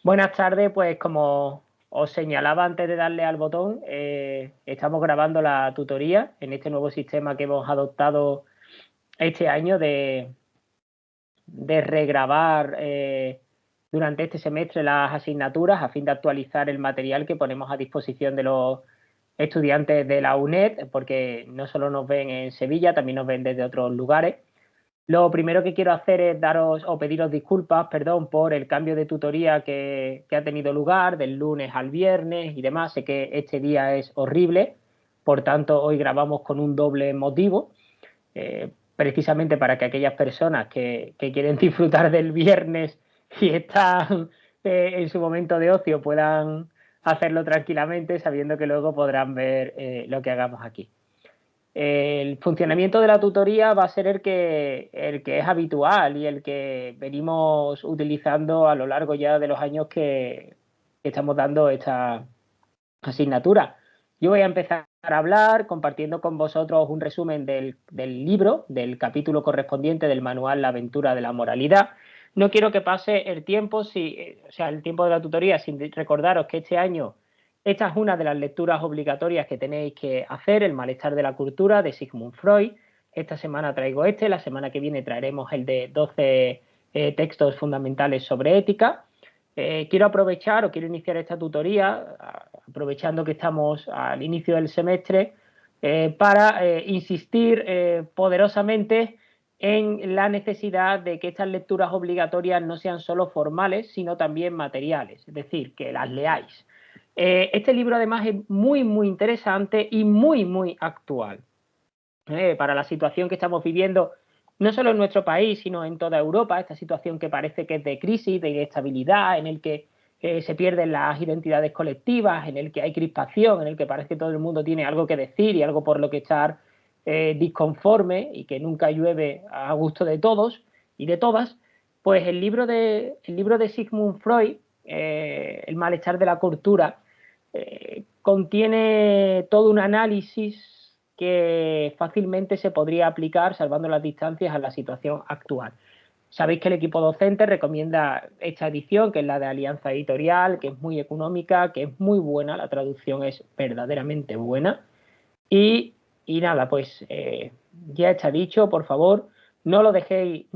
Buenas tardes, pues como os señalaba antes de darle al botón, estamos grabando la tutoría en este nuevo sistema que hemos adoptado este año de regrabar durante este semestre las asignaturas a fin de actualizar el material que ponemos a disposición de los estudiantes de la UNED, porque no solo nos ven en Sevilla, también nos ven desde otros lugares. Lo primero que quiero hacer es daros o pediros disculpas, perdón, por el cambio de tutoría que ha tenido lugar del lunes al viernes y demás. Sé que este día es horrible, por tanto hoy grabamos con un doble motivo, precisamente para que aquellas personas que quieren disfrutar del viernes y están en su momento de ocio puedan hacerlo tranquilamente, sabiendo que luego podrán ver lo que hagamos aquí. El funcionamiento de la tutoría va a ser el que es habitual y el que venimos utilizando a lo largo ya de los años que estamos dando esta asignatura. Yo voy a empezar a hablar compartiendo con vosotros un resumen del libro, del capítulo correspondiente del manual La aventura de la moralidad. No quiero que pase el tiempo, o sea, el tiempo de la tutoría sin recordaros que este año esta es una de las lecturas obligatorias que tenéis que hacer, El malestar de la cultura, de Sigmund Freud. Esta semana traigo la semana que viene traeremos el de 12 textos fundamentales sobre ética. Quiero aprovechar o quiero iniciar esta tutoría, aprovechando que estamos al inicio del semestre, para insistir poderosamente en la necesidad de que estas lecturas obligatorias no sean solo formales, sino también materiales, es decir, que las leáis. Este libro además es muy, muy interesante y muy, muy actual para la situación que estamos viviendo, no solo en nuestro país, sino en toda Europa, esta situación que parece que es de crisis, de inestabilidad, en el que se pierden las identidades colectivas, en el que hay crispación, en el que parece que todo el mundo tiene algo que decir y algo por lo que estar disconforme y que nunca llueve a gusto de todos y de todas. Pues el libro de Sigmund Freud, El malestar de la cultura, contiene todo un análisis que fácilmente se podría aplicar, salvando las distancias, a la situación actual. Sabéis que el equipo docente recomienda esta edición, que es la de Alianza Editorial, que es muy económica, que es muy buena, la traducción es verdaderamente buena. Y, y nada, pues ya está dicho, por favor, no lo dejéis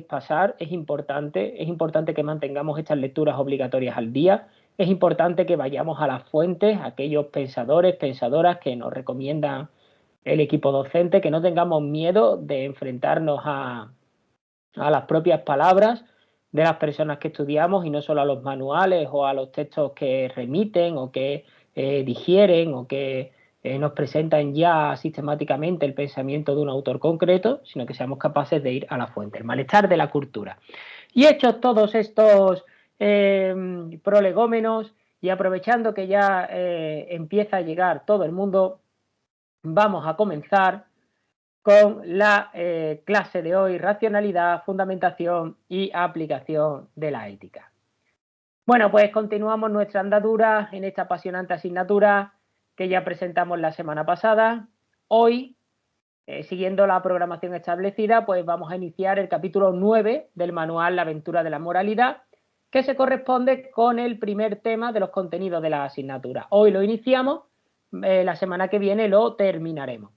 pasar, es importante que mantengamos estas lecturas obligatorias al día, es importante que vayamos a las fuentes, a aquellos pensadores, pensadoras que nos recomiendan el equipo docente, que no tengamos miedo de enfrentarnos a las propias palabras de las personas que estudiamos y no solo a los manuales o a los textos que remiten o que digieren o que nos presentan ya sistemáticamente el pensamiento de un autor concreto, sino que seamos capaces de ir a la fuente, el malestar de la cultura. Y hechos todos estos prolegómenos y aprovechando que ya empieza a llegar todo el mundo, vamos a comenzar con la clase de hoy, racionalidad, fundamentación y aplicación de la ética. Bueno, pues continuamos nuestra andadura en esta apasionante asignatura que ya presentamos la semana pasada. Hoy, siguiendo la programación establecida, pues vamos a iniciar el capítulo 9 del manual La aventura de la moralidad, que se corresponde con el primer tema de los contenidos de la asignatura. Hoy lo iniciamos, la semana que viene lo terminaremos.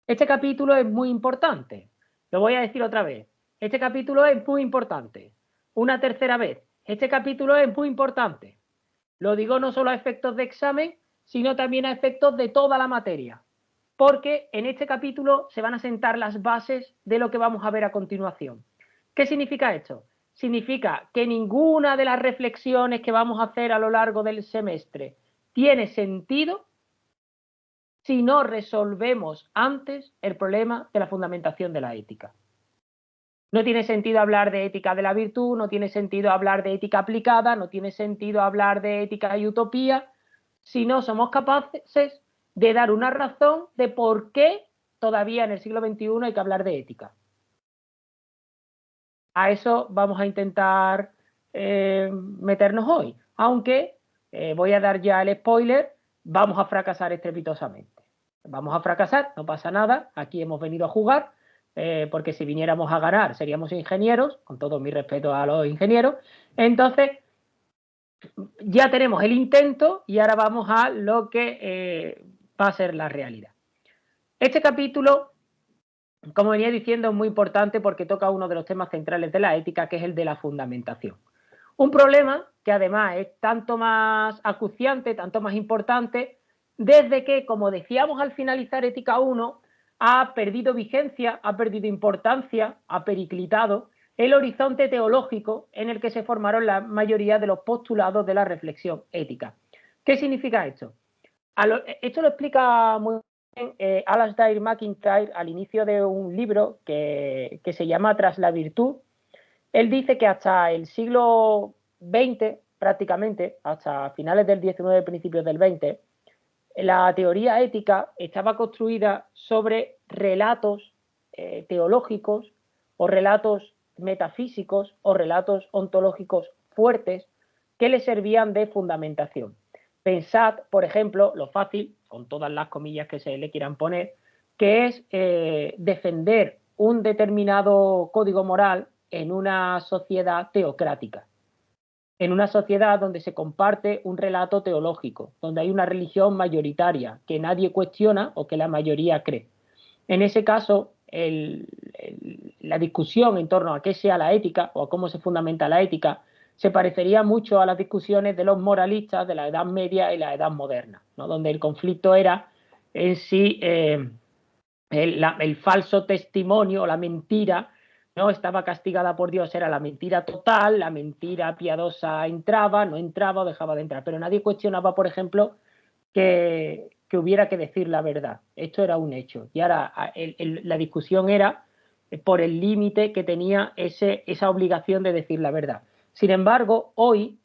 Este capítulo es muy importante. Lo voy a decir otra vez. Este capítulo es muy importante. Una tercera vez. Este capítulo es muy importante. Lo digo no solo a efectos de examen, sino también a efectos de toda la materia. Porque en este capítulo se van a sentar las bases de lo que vamos a ver a continuación. ¿Qué significa esto? Significa que ninguna de las reflexiones que vamos a hacer a lo largo del semestre tiene sentido si no resolvemos antes el problema de la fundamentación de la ética. No tiene sentido hablar de ética de la virtud, no tiene sentido hablar de ética aplicada, no tiene sentido hablar de ética y utopía, si no somos capaces de dar una razón de por qué todavía en el siglo XXI hay que hablar de ética. A eso vamos a intentar meternos hoy, aunque voy a dar ya el spoiler, vamos a fracasar estrepitosamente. Vamos a fracasar, no pasa nada, aquí hemos venido a jugar, porque si viniéramos a ganar seríamos ingenieros, con todo mi respeto a los ingenieros. Entonces, ya tenemos el intento y ahora vamos a lo que va a ser la realidad. Este capítulo, como venía diciendo, es muy importante porque toca uno de los temas centrales de la ética, que es el de la fundamentación. Un problema que además es tanto más acuciante, tanto más importante, desde que, como decíamos al finalizar Ética 1, ha perdido vigencia, ha perdido importancia, ha periclitado el horizonte teológico en el que se formaron la mayoría de los postulados de la reflexión ética. ¿Qué significa esto? Esto lo explica muy bien Alasdair MacIntyre al inicio de un libro que se llama Tras la virtud. Él dice que hasta el siglo XX, prácticamente, hasta finales del XIX, principios del XX, la teoría ética estaba construida sobre relatos teológicos o relatos metafísicos o relatos ontológicos fuertes que le servían de fundamentación. Pensad, por ejemplo, lo fácil, con todas las comillas que se le quieran poner, que es defender un determinado código moral en una sociedad teocrática, en una sociedad donde se comparte un relato teológico, donde hay una religión mayoritaria que nadie cuestiona o que la mayoría cree. En ese caso, la discusión en torno a qué sea la ética o a cómo se fundamenta la ética se parecería mucho a las discusiones de los moralistas de la Edad Media y la Edad Moderna, ¿no? Donde el conflicto era en sí el falso testimonio o la mentira, ¿no? Estaba castigada por Dios, era la mentira total, la mentira piadosa entraba, no entraba o dejaba de entrar, pero nadie cuestionaba, por ejemplo, que hubiera que decir la verdad. Esto era un hecho. Y ahora la discusión era por el límite que tenía esa obligación de decir la verdad. Sin embargo, hoy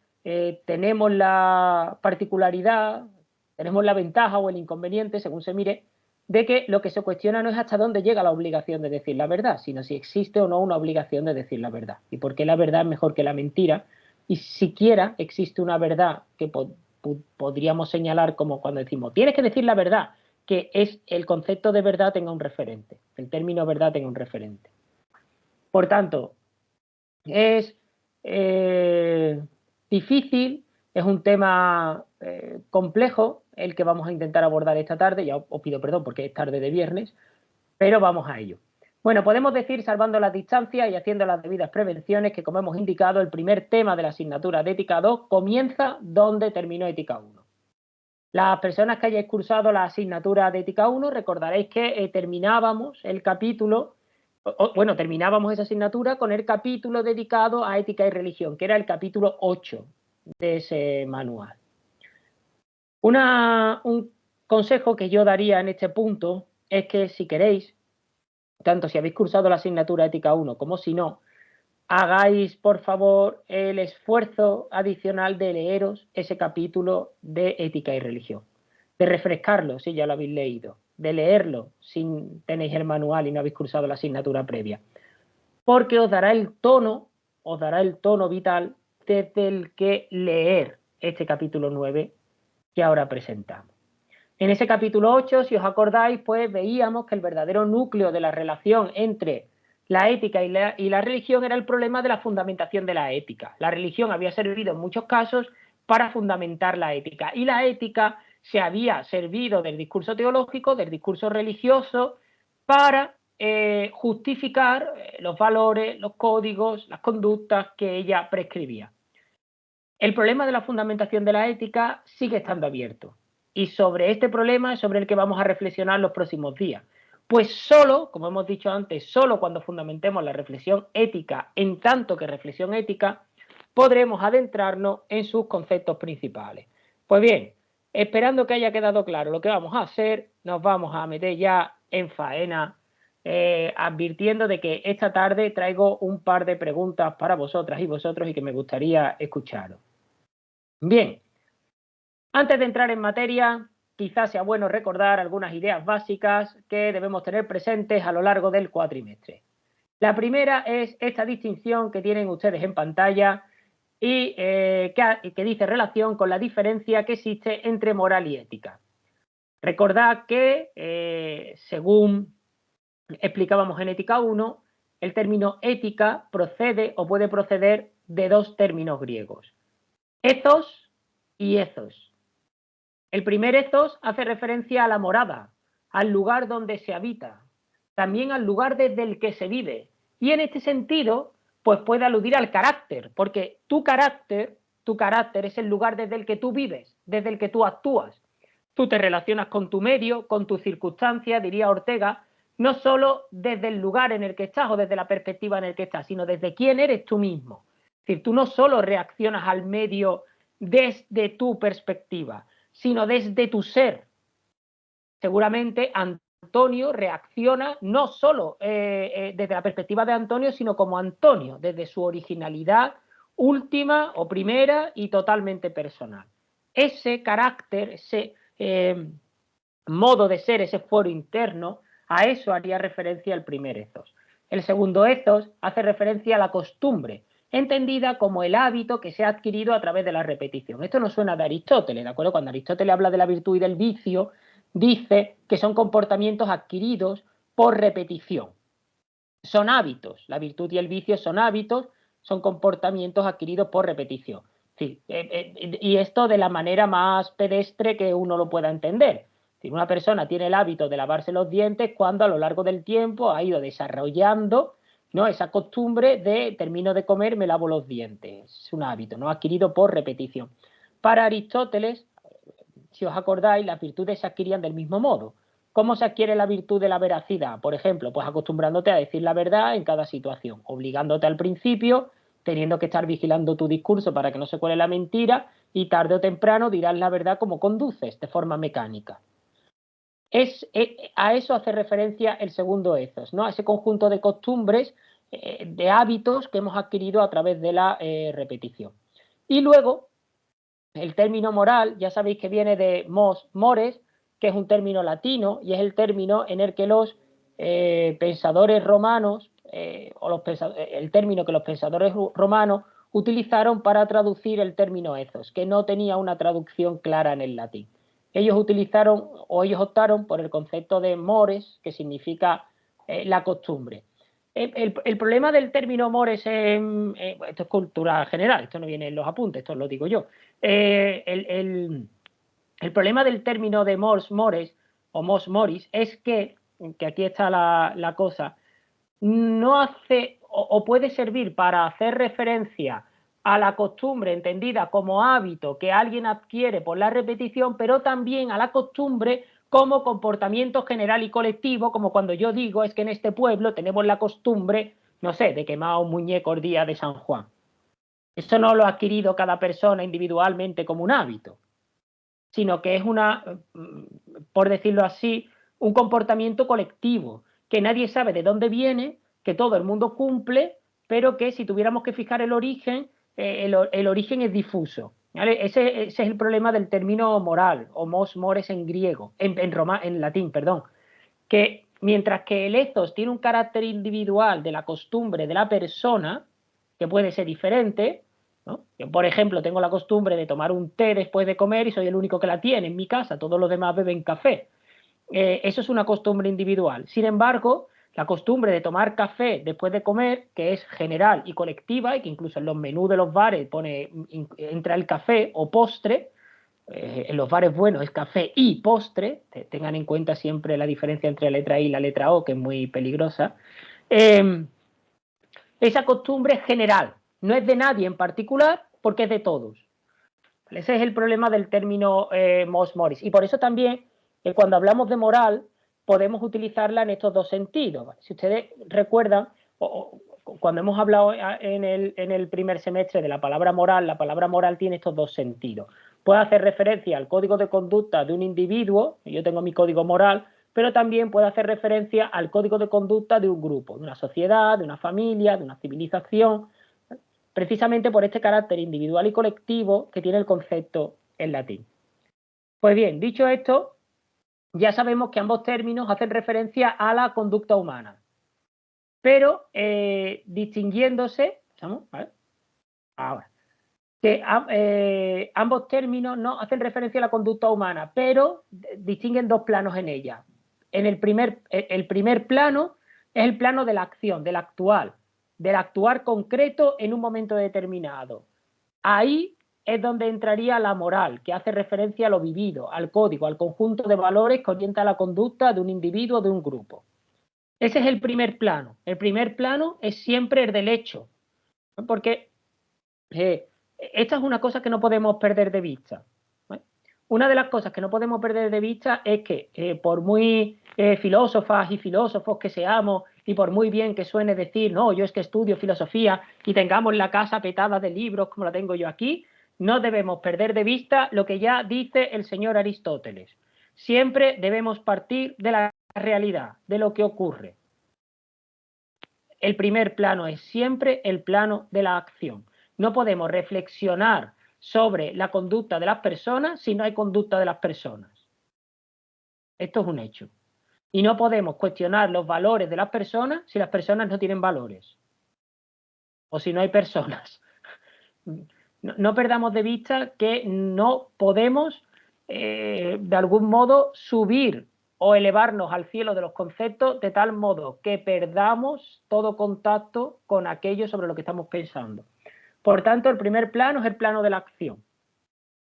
tenemos la particularidad, tenemos la ventaja o el inconveniente, según se mire, de que lo que se cuestiona no es hasta dónde llega la obligación de decir la verdad, sino si existe o no una obligación de decir la verdad. Y por qué la verdad es mejor que la mentira. Y siquiera existe una verdad que podríamos señalar como cuando decimos, tienes que decir la verdad, que es el concepto de verdad tenga un referente, el término verdad tenga un referente. Por tanto, es difícil, es un tema complejo el que vamos a intentar abordar esta tarde, ya os pido perdón porque es tarde de viernes, pero vamos a ello. Bueno, podemos decir, salvando las distancias y haciendo las debidas prevenciones, que como hemos indicado, el primer tema de la asignatura de Ética 2 comienza donde terminó Ética 1. Las personas que hayáis cursado la asignatura de Ética 1 recordaréis que terminábamos el capítulo, bueno, terminábamos esa asignatura con el capítulo dedicado a Ética y Religión, que era el capítulo 8 de ese manual. Un consejo que yo daría en este punto es que si queréis, tanto si habéis cursado la asignatura Ética 1 como si no, hagáis por favor el esfuerzo adicional de leeros ese capítulo de Ética y Religión, de refrescarlo si ya lo habéis leído, de leerlo si tenéis el manual y no habéis cursado la asignatura previa, porque os dará el tono vital desde el que leer este capítulo 9 que ahora presentamos. En ese capítulo 8, si os acordáis, pues veíamos que el verdadero núcleo de la relación entre la ética y la religión era el problema de la fundamentación de la ética. La religión había servido en muchos casos para fundamentar la ética y la ética se había servido del discurso teológico, del discurso religioso, para justificar los valores, los códigos, las conductas que ella prescribía. El problema de la fundamentación de la ética sigue estando abierto. Y sobre este problema es sobre el que vamos a reflexionar los próximos días. Pues solo, como hemos dicho antes, solo cuando fundamentemos la reflexión ética en tanto que reflexión ética, podremos adentrarnos en sus conceptos principales. Pues bien, esperando que haya quedado claro lo que vamos a hacer, nos vamos a meter ya en faena, advirtiendo de que esta tarde traigo un par de preguntas para vosotras y vosotros y que me gustaría escucharos. Bien, antes de entrar en materia, quizás sea bueno recordar algunas ideas básicas que debemos tener presentes a lo largo del cuatrimestre. La primera es esta distinción que tienen ustedes en pantalla y que dice relación con la diferencia que existe entre moral y ética. Recordad que, según explicábamos en Ética 1, el término ética procede o puede proceder de dos términos griegos. Ethos y ethos. El primer ethos hace referencia a la morada, al lugar donde se habita, también al lugar desde el que se vive. Y en este sentido, pues puede aludir al carácter, porque tu carácter es el lugar desde el que tú vives, desde el que tú actúas. Tú te relacionas con tu medio, con tus circunstancias, diría Ortega, no solo desde el lugar en el que estás o desde la perspectiva en el que estás, sino desde quién eres tú mismo. Es decir, tú no solo reaccionas al medio desde tu perspectiva, sino desde tu ser. Seguramente Antonio reacciona no solo desde la perspectiva de Antonio, sino como Antonio, desde su originalidad última o primera y totalmente personal. Ese carácter, ese modo de ser, ese fuero interno, a eso haría referencia el primer ethos. El segundo ethos hace referencia a la costumbre, entendida como el hábito que se ha adquirido a través de la repetición. Esto nos suena de Aristóteles, ¿de acuerdo? Cuando Aristóteles habla de la virtud y del vicio, dice que son comportamientos adquiridos por repetición. Son hábitos, la virtud y el vicio son hábitos, son comportamientos adquiridos por repetición. Sí, y esto de la manera más pedestre que uno lo pueda entender. Si una persona tiene el hábito de lavarse los dientes cuando a lo largo del tiempo ha ido desarrollando, ¿no?, esa costumbre de termino de comer, me lavo los dientes. Es un hábito, ¿no?, adquirido por repetición. Para Aristóteles, si os acordáis, las virtudes se adquirían del mismo modo. ¿Cómo se adquiere la virtud de la veracidad? Por ejemplo, pues acostumbrándote a decir la verdad en cada situación, obligándote al principio, teniendo que estar vigilando tu discurso para que no se cuele la mentira, y tarde o temprano dirás la verdad como conduces, de forma mecánica. A eso hace referencia el segundo ethos, ¿no?, a ese conjunto de costumbres, de hábitos que hemos adquirido a través de la repetición. Y luego, el término moral, ya sabéis que viene de mos mores, que es un término latino y es el término en el que los pensadores romanos, el término que los pensadores romanos utilizaron para traducir el término ethos, que no tenía una traducción clara en el latín. Ellos optaron por el concepto de mores, que significa la costumbre. El problema del término mores, esto es cultura general, esto no viene en los apuntes, esto lo digo yo. El problema del término de mors mores o mos moris es que aquí está la cosa, no hace o puede servir para hacer referencia a la costumbre entendida como hábito que alguien adquiere por la repetición, pero también a la costumbre como comportamiento general y colectivo, como cuando yo digo es que en este pueblo tenemos la costumbre, no sé, de quemar un muñeco el día de San Juan. Eso no lo ha adquirido cada persona individualmente como un hábito, sino que es por decirlo así, un comportamiento colectivo, que nadie sabe de dónde viene, que todo el mundo cumple, pero que si tuviéramos que fijar el origen, el origen es difuso. ¿Vale? Ese es el problema del término moral, o mos mores en griego, en latín, perdón, que mientras que el ethos tiene un carácter individual de la costumbre de la persona, que puede ser diferente, ¿no? Yo, por ejemplo, tengo la costumbre de tomar un té después de comer y soy el único que la tiene en mi casa, todos los demás beben café. Eso es una costumbre individual. Sin embargo, la costumbre de tomar café después de comer, que es general y colectiva, y que incluso en los menús de los bares entra el café o postre, en los bares buenos es café y postre, tengan en cuenta siempre la diferencia entre la letra I y la letra O, que es muy peligrosa. Esa costumbre es general, no es de nadie en particular, porque es de todos. Ese es el problema del término mos moris. Y por eso también, cuando hablamos de moral, podemos utilizarla en estos dos sentidos. ¿Vale? Si ustedes recuerdan, cuando hemos hablado en el primer semestre de la palabra moral tiene estos dos sentidos. Puede hacer referencia al código de conducta de un individuo, yo tengo mi código moral, pero también puede hacer referencia al código de conducta de un grupo, de una sociedad, de una familia, de una civilización, precisamente por este carácter individual y colectivo que tiene el concepto en latín. Pues bien, dicho esto, ya sabemos que ambos términos hacen referencia a la conducta humana, pero distinguiéndose, ¿estamos? ¿Vale? Ahora, que ambos términos no hacen referencia a la conducta humana, pero distinguen dos planos en ella. El primer plano es el plano de la acción, del actuar concreto en un momento determinado. Ahí es donde entraría la moral, que hace referencia a lo vivido, al código, al conjunto de valores que orienta la conducta de un individuo o de un grupo. Ese es el primer plano. El primer plano es siempre el del hecho, ¿no? Porque esta es una cosa que no podemos perder de vista. Una de las cosas que no podemos perder de vista es que por muy filósofas y filósofos que seamos y por muy bien que suene decir, no, yo es que estudio filosofía y tengamos la casa petada de libros como la tengo yo aquí, no debemos perder de vista lo que ya dice el señor Aristóteles. Siempre debemos partir de la realidad, de lo que ocurre. El primer plano es siempre el plano de la acción. No podemos reflexionar sobre la conducta de las personas si no hay conducta de las personas. Esto es un hecho. Y no podemos cuestionar los valores de las personas si las personas no tienen valores. O si no hay personas. No perdamos de vista que no podemos, de algún modo, subir o elevarnos al cielo de los conceptos de tal modo que perdamos todo contacto con aquello sobre lo que estamos pensando. Por tanto, el primer plano es el plano de la acción,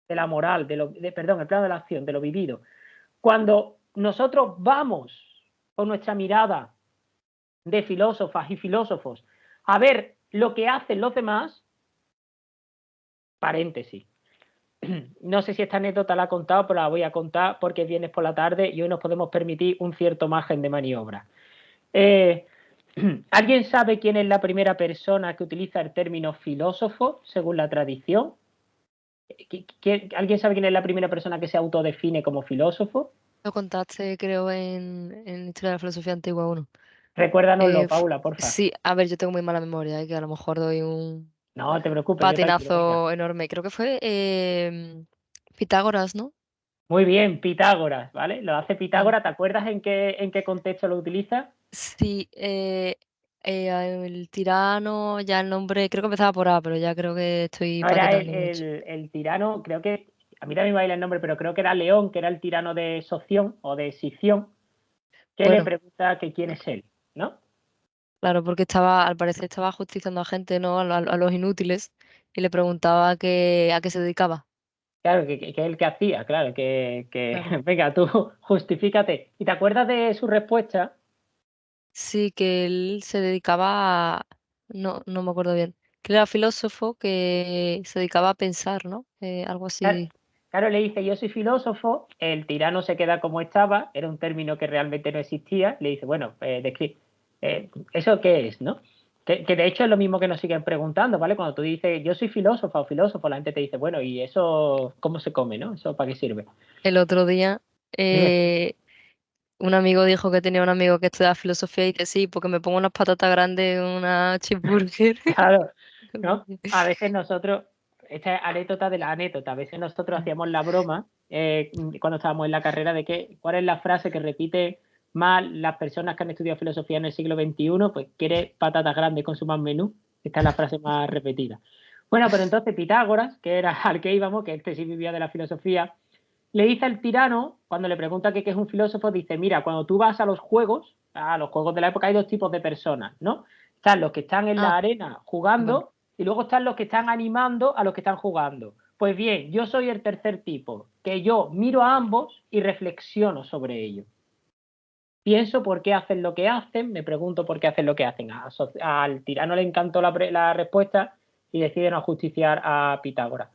de la moral, perdón, el plano de la acción, de lo vivido. Cuando nosotros vamos con nuestra mirada de filósofas y filósofos a ver lo que hacen los demás, paréntesis. No sé si esta anécdota la he contado, pero la voy a contar porque es viernes por la tarde y hoy nos podemos permitir un cierto margen de maniobra. ¿Alguien sabe quién es la primera persona que utiliza el término filósofo según la tradición? ¿Alguien sabe quién es la primera persona que se autodefine como filósofo? Lo contaste, creo, en Historia de la Filosofía Antigua 1. Recuérdanoslo, Paula, porfa. Sí, a ver, yo tengo muy mala memoria, que a lo mejor doy un No te preocupes, yo calculo, venga. patinazo enorme. Creo que fue Pitágoras, ¿no? Muy bien, Pitágoras, ¿vale? Lo hace Vale. Pitágoras, ¿te acuerdas en qué contexto lo utiliza? Sí, el tirano, ya el nombre, creo que empezaba por A, pero ya creo que estoy No, era patinando mucho. el tirano, creo que, a mí también me baila el nombre, pero creo que era León, que era el tirano de Soción o de Sición, que le Bueno, pregunta que quién es él, ¿no? claro, porque al parecer estaba justiciando a gente, ¿no? A los inútiles, y le preguntaba a qué se dedicaba. Claro, que es el que hacía, claro, Claro. venga, tú justifícate. ¿Y te acuerdas de su respuesta? Sí, que él se dedicaba a... No, no me acuerdo bien. Que él era filósofo que se dedicaba a pensar, ¿no? Algo Claro, así. claro, le dice, yo soy filósofo, el tirano se queda como estaba, era un término que realmente no existía, le dice, bueno, ¿eso qué es, no? Que de hecho es lo mismo que nos siguen preguntando, ¿vale? Cuando tú dices, yo soy filósofa o filósofo, la gente te dice, bueno, ¿y eso cómo se come, no? ¿Eso para qué sirve? El otro día, Dime. eh, un amigo dijo que tenía un amigo que estudia filosofía y dice, sí, porque me pongo unas patatas grandes en una cheeseburger. Claro, ¿no? A veces nosotros, esta es anécdota de la anécdota, a veces nosotros hacíamos la broma cuando estábamos en la carrera de que, ¿cuál es la frase que repite más las personas que han estudiado filosofía en el siglo XXI? Pues quiere patatas grandes con su más menú. Esta es la frase más repetida. Bueno, pero entonces Pitágoras, que era al que íbamos, que este sí vivía de la filosofía, le dice al tirano, cuando le pregunta qué es un filósofo, dice, mira, cuando tú vas a los juegos de la época hay dos tipos de personas, ¿no? Están los que están en Ah, la arena vale. jugando y luego están los que están animando a los que están jugando. Pues bien, yo soy el tercer tipo, que yo miro a ambos y reflexiono sobre ello. Pienso por qué hacen lo que hacen, me pregunto por qué hacen lo que hacen. Al tirano le encantó la respuesta y decide no justiciar a Pitágoras.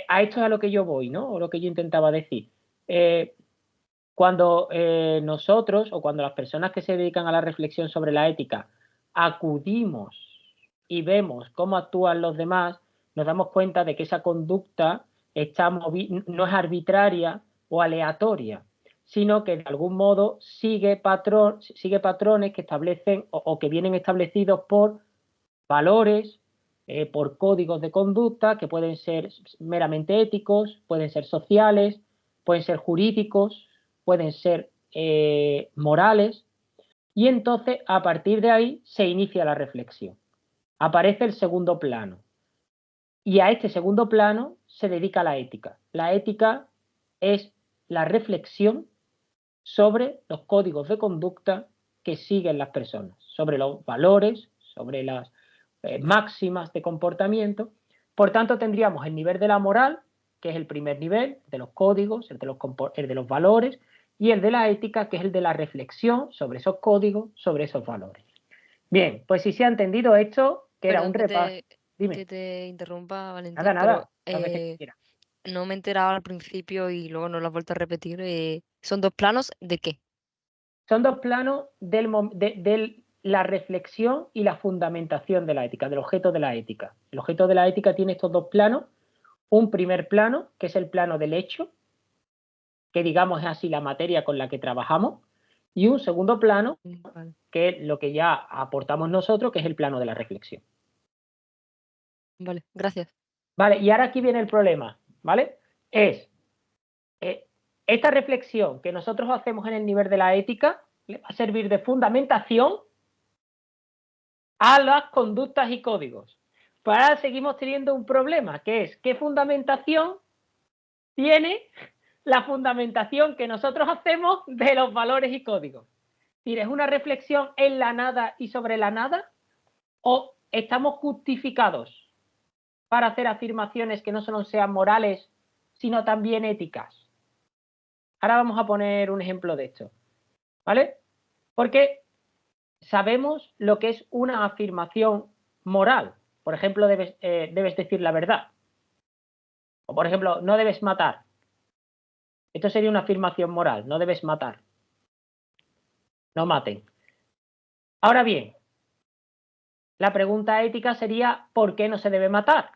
A esto es a lo que yo voy, ¿no? O lo que yo intentaba decir. Eh, cuando nosotros o cuando las personas que se dedican a la reflexión sobre la ética acudimos y vemos cómo actúan los demás, nos damos cuenta de que esa conducta no es arbitraria o aleatoria, sino que de algún modo sigue patrones que establecen o que vienen establecidos por valores, por códigos de conducta que pueden ser meramente éticos, pueden ser sociales, pueden ser jurídicos, pueden ser morales, y entonces a partir de ahí se inicia la reflexión. Aparece el segundo plano, y a este segundo plano se dedica la ética. La ética es la reflexión sobre los códigos de conducta que siguen las personas, sobre los valores, sobre las máximas de comportamiento. Por tanto, tendríamos el nivel de la moral, que es el primer nivel, de los códigos, el de los valores, y el de la ética, que es el de la reflexión sobre esos códigos, sobre esos valores. Bien, pues si se ha entendido esto, que era un Perdón repaso. Dime. que te interrumpa, Nada, Valentín, pero nada, las veces que quieras. no me he enterado al principio y luego no lo has vuelto a repetir. ¿Son dos planos de qué? Son dos planos de la reflexión y la fundamentación de la ética, del objeto de la ética. El objeto de la ética tiene estos dos planos. Un primer plano, que es el plano del hecho, que digamos es así la materia con la que trabajamos, y un segundo plano, Vale, que es lo que ya aportamos nosotros, que es el plano de la reflexión. vale, gracias. Vale, y ahora aquí viene el problema, ¿vale? Es eh, esta reflexión que nosotros hacemos en el nivel de la ética le va a servir de fundamentación a las conductas y códigos. Pero ahora seguimos teniendo un problema, que es qué fundamentación tiene la fundamentación que nosotros hacemos de los valores y códigos. ¿Es una reflexión en la nada y sobre la nada? ¿O estamos justificados para hacer afirmaciones que no solo sean morales, sino también éticas? Ahora vamos a poner un ejemplo de esto, ¿vale? Porque sabemos lo que es una afirmación moral. Por ejemplo, debes decir la verdad. O por ejemplo, no debes matar. Esto sería una afirmación moral, no debes matar. No maten. Ahora bien, la pregunta ética sería ¿por qué no se debe matar?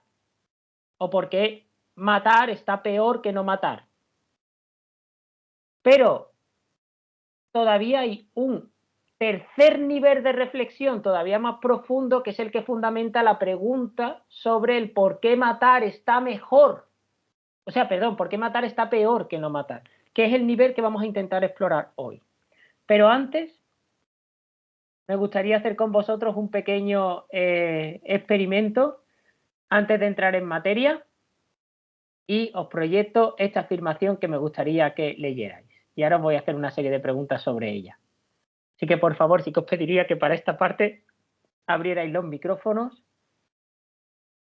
¿O por qué matar está peor que no matar? Pero todavía hay un tercer nivel de reflexión todavía más profundo, que es el que fundamenta la pregunta sobre el por qué matar está mejor. O sea, perdón, por qué matar está peor que no matar, que es el nivel que vamos a intentar explorar hoy. Pero antes, me gustaría hacer con vosotros un pequeño experimento antes de entrar en materia, y os proyecto esta afirmación que me gustaría que leyerais. Y ahora os voy a hacer una serie de preguntas sobre ella. Así que, por favor, sí que os pediría que para esta parte abrierais los micrófonos.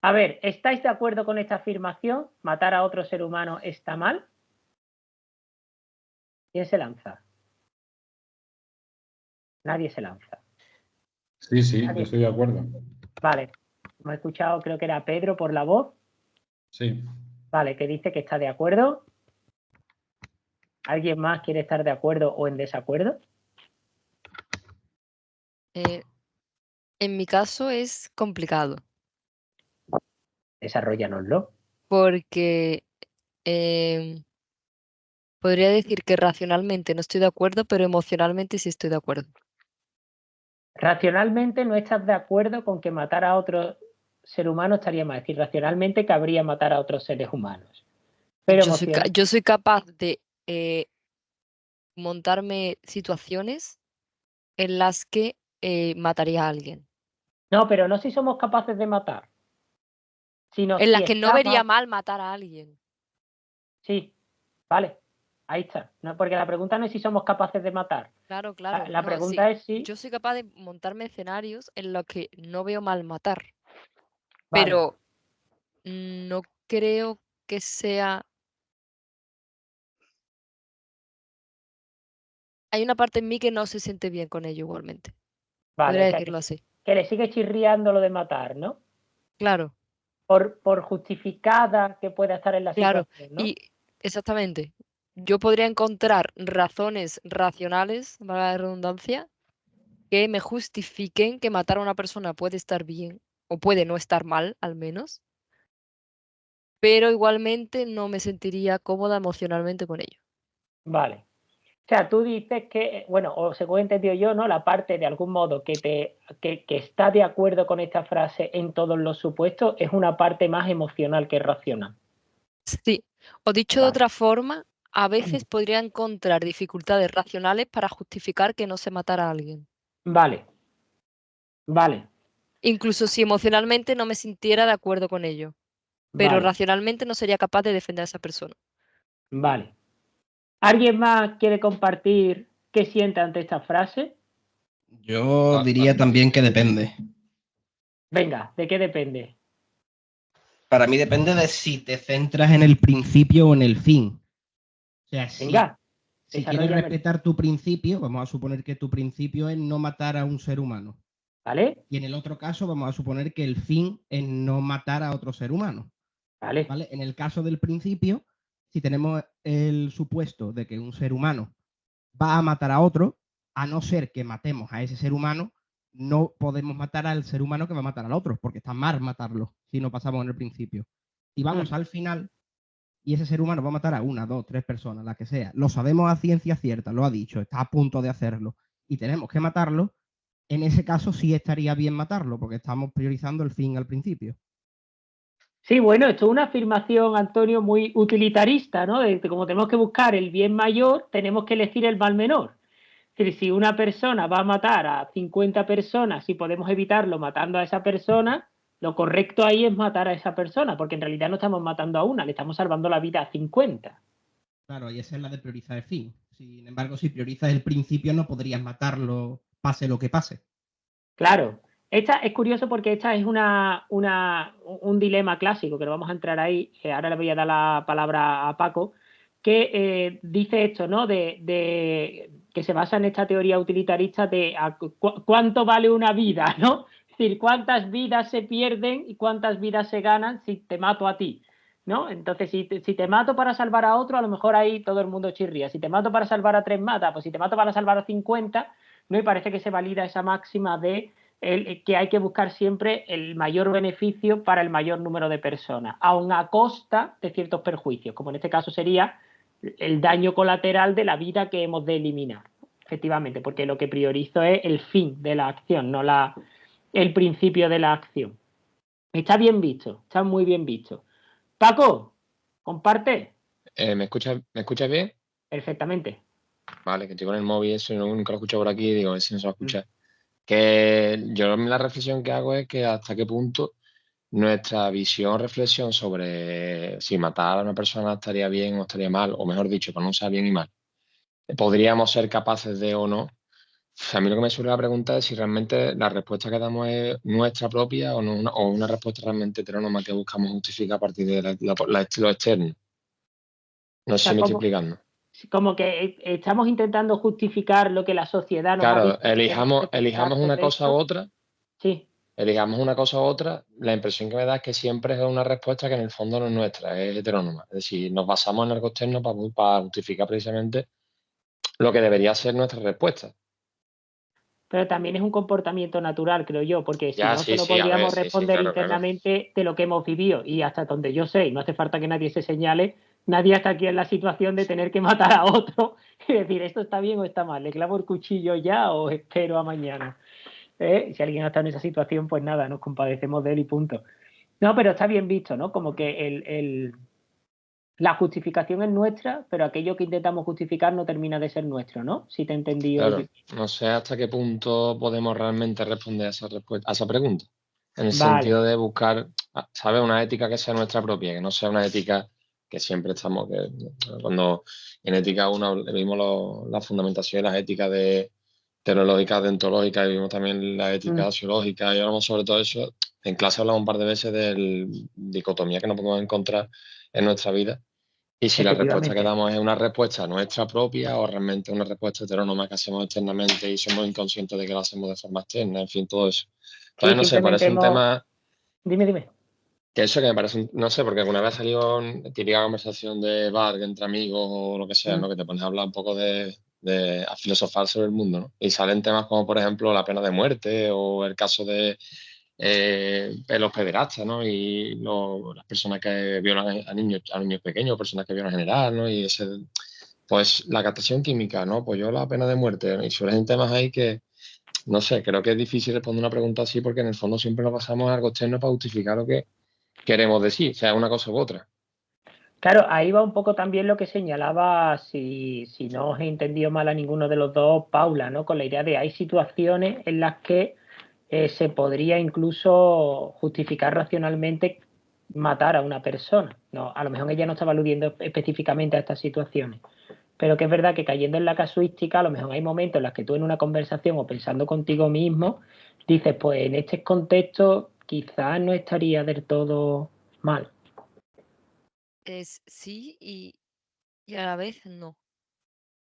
A ver, ¿estáis de acuerdo con esta afirmación? ¿Matar a otro ser humano está mal? ¿Quién se lanza? Nadie se lanza. Sí, sí, yo Nadie. estoy de acuerdo. Vale, hemos escuchado, creo que era Pedro por la voz. Sí. Vale, que dice que está de acuerdo. ¿Alguien más quiere estar de acuerdo o en desacuerdo? En mi caso es complicado Desarrollanoslo. porque em, podría decir que racionalmente no estoy de acuerdo, pero emocionalmente sí estoy de acuerdo. Racionalmente no estás de acuerdo con que matar a otro ser humano estaría mal. Es decir, racionalmente cabría matar a otros seres humanos. Pero emocional. Yo soy capaz de montarme situaciones en las que mataría a alguien, No, pero no si somos capaces de matar, sino en si las que no está vería mal. mal matar a alguien. Sí, vale. Ahí está. No, porque la pregunta no es si somos capaces de matar. Claro, La, claro. la No, sí. pregunta es si. Yo soy capaz de montarme escenarios en los que no veo mal matar, Vale, pero no creo que sea. Hay una parte en mí que no se siente bien con ello igualmente. vale. Podría O sea, decirlo así. que le sigue chirriando lo de matar, ¿no? Claro, Por justificada que pueda estar en la claro. situación, ¿no? Y exactamente. Yo podría encontrar razones racionales, valga la redundancia, que me justifiquen que matar a una persona puede estar bien o puede no estar mal, al menos, pero igualmente no me sentiría cómoda emocionalmente con ello. Vale. O sea, tú dices que, bueno, o según he entendido yo, ¿no? La parte de algún modo que está de acuerdo con esta frase en todos los supuestos es una parte más emocional que racional. Sí, o dicho de Vale. otra forma, a veces podría encontrar dificultades racionales para justificar que no se matara a alguien, Vale, vale, incluso si emocionalmente no me sintiera de acuerdo con ello, pero vale, racionalmente no sería capaz de defender a esa persona. vale. ¿Alguien más quiere compartir qué siente ante esta frase? Yo diría también que depende. Venga, ¿de qué depende? Para mí depende de si te centras en el principio o en el fin. O sea, si Venga, quieres desarróllame, respetar tu principio, vamos a suponer que tu principio es no matar a un ser humano. ¿vale? Y en el otro caso vamos a suponer que el fin es no matar a otro ser humano. Vale. ¿Vale? En el caso del principio, si tenemos el supuesto de que un ser humano va a matar a otro, a no ser que matemos a ese ser humano, no podemos matar al ser humano que va a matar al otro, porque está mal matarlo si no pasamos en el principio. Si vamos al final y ese ser humano va a matar a una, dos, tres personas, la que sea, lo sabemos a ciencia cierta, lo ha dicho, está a punto de hacerlo y tenemos que matarlo, en ese caso sí estaría bien matarlo, porque estamos priorizando el fin al principio. Sí, bueno, esto es una afirmación, Antonio, muy utilitarista, ¿no? De que como tenemos que buscar el bien mayor, tenemos que elegir el mal menor. Es decir, si una persona va a matar a 50 personas y podemos evitarlo matando a esa persona, lo correcto ahí es matar a esa persona, porque en realidad no estamos matando a una, le estamos salvando la vida a 50. Claro, y esa es la de priorizar el fin. Sin embargo, si priorizas el principio, no podrías matarlo, pase lo que pase. Claro, esta es curioso porque esta es un dilema clásico, que no vamos a entrar ahí, ahora le voy a dar la palabra a Paco, que dice esto, ¿no? Que se basa en esta teoría utilitarista de cuánto vale una vida, ¿no? Es decir, cuántas vidas se pierden y cuántas vidas se ganan si te mato a ti, ¿no? Entonces, si te mato para salvar a otro, a lo mejor ahí todo el mundo chirría. Si te mato para salvar a 3, mata. Pues si te mato para salvar a 50, ¿no? Y parece que se valida esa máxima de que hay que buscar siempre el mayor beneficio para el mayor número de personas, aun a costa de ciertos perjuicios, como en este caso sería el daño colateral de la vida que hemos de eliminar, efectivamente, porque lo que priorizo es el fin de la acción, no el principio de la acción. Está bien visto, está muy bien visto. Paco, comparte. ¿Me escuchas bien? Perfectamente. Vale, que estoy con el móvil, eso nunca lo he escuchado por aquí, digo, a ver si no se va a escuchar. Que yo la reflexión que hago es que hasta qué punto nuestra visión o reflexión sobre si matar a una persona estaría bien o estaría mal, o mejor dicho, para no usar bien y mal, podríamos ser capaces de o no. A mí lo que me surge la pregunta es si realmente la respuesta que damos es nuestra propia o, no, o una respuesta realmente heterónoma que buscamos justificar a partir de lo externo. No O sé sea, si me estoy explicando. como que estamos intentando justificar lo que la sociedad nos ha Claro, dicho que tenemos que pensar elijamos una sobre cosa u esto. otra, Sí. elijamos una cosa u otra, la impresión que me da es que siempre es una respuesta que en el fondo no es nuestra, es heterónoma. Es decir, nos basamos en algo externo para justificar precisamente lo que debería ser nuestra respuesta. Pero también es un comportamiento natural, creo yo, porque si Ya, no, sí, solo sí, a ver, podríamos sí, sí, responder claro, claro. internamente de lo que hemos vivido. Y hasta donde yo sé, y no hace falta que nadie se señale, nadie está aquí en la situación de tener que matar a otro y decir, esto está bien o está mal, le clavo el cuchillo ya o espero a mañana. Si alguien ha estado en esa situación, pues nada, nos compadecemos de él y punto. No, pero está bien visto, ¿no? Como que la justificación es nuestra, pero aquello que intentamos justificar no termina de ser nuestro, ¿no? Si te he entendido. Claro, no sé hasta qué punto podemos realmente responder a esa pregunta. En el Vale. sentido de buscar, ¿sabes? Una ética que sea nuestra propia, que no sea una ética que siempre estamos, que cuando en ética uno vimos la fundamentación de las éticas teleológicas, deontológicas, y vimos también la ética axiológica, y hablamos sobre todo eso. En clase hablamos un par de veces de la dicotomía que nos podemos encontrar en nuestra vida. Y si la respuesta que damos es una respuesta nuestra propia o realmente una respuesta heterónoma que hacemos externamente y somos inconscientes de que la hacemos de forma externa, en fin, todo eso. Entonces, no sé, parece un tema Dime. que eso que me parece, no sé, porque alguna vez salió en típica conversación de bar entre amigos o lo que sea, ¿no? Que te pones a hablar un poco a filosofar sobre el mundo, ¿no? Y salen temas como, por ejemplo, la pena de muerte o el caso de los pederastas, ¿no? Y las personas que violan a niños pequeños, personas que violan en general, ¿no? Y pues la castración química, ¿no? Pues yo la pena de muerte, ¿no? Y surgen temas ahí que, no sé, creo que es difícil responder una pregunta así porque en el fondo siempre nos basamos en algo externo para justificar lo que queremos decir, sea una cosa u otra. Claro, ahí va un poco también lo que señalaba, si no os he entendido mal a ninguno de los dos, Paula, ¿no? Con la idea de hay situaciones en las que se podría incluso justificar racionalmente matar a una persona. No, a lo mejor ella no estaba aludiendo específicamente a estas situaciones, pero que es verdad que cayendo en la casuística, a lo mejor hay momentos en los que tú en una conversación o pensando contigo mismo, dices, pues en este contexto quizás no estaría del todo mal. Es sí y a la vez no.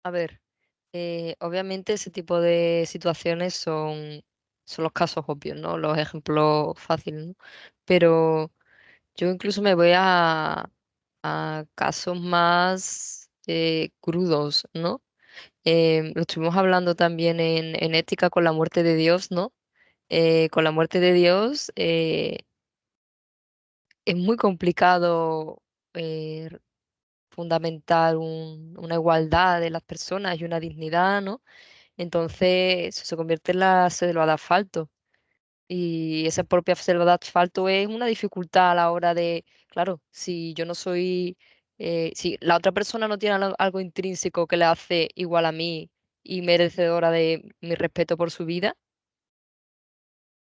A ver, obviamente ese tipo de situaciones son los casos obvios, ¿no? Los ejemplos fáciles, ¿no? Pero yo incluso me voy a casos más crudos, ¿no? Lo estuvimos hablando también en Ética con la muerte de Dios, ¿no? Con la muerte de Dios es muy complicado eh, fundamentar una igualdad de las personas y una dignidad, ¿no? Entonces eso se convierte en la selva de asfalto. Y esa propia selva de asfalto es una dificultad a la hora de, claro, si yo no soy, si la otra persona no tiene algo intrínseco que le hace igual a mí y merecedora de mi respeto por su vida,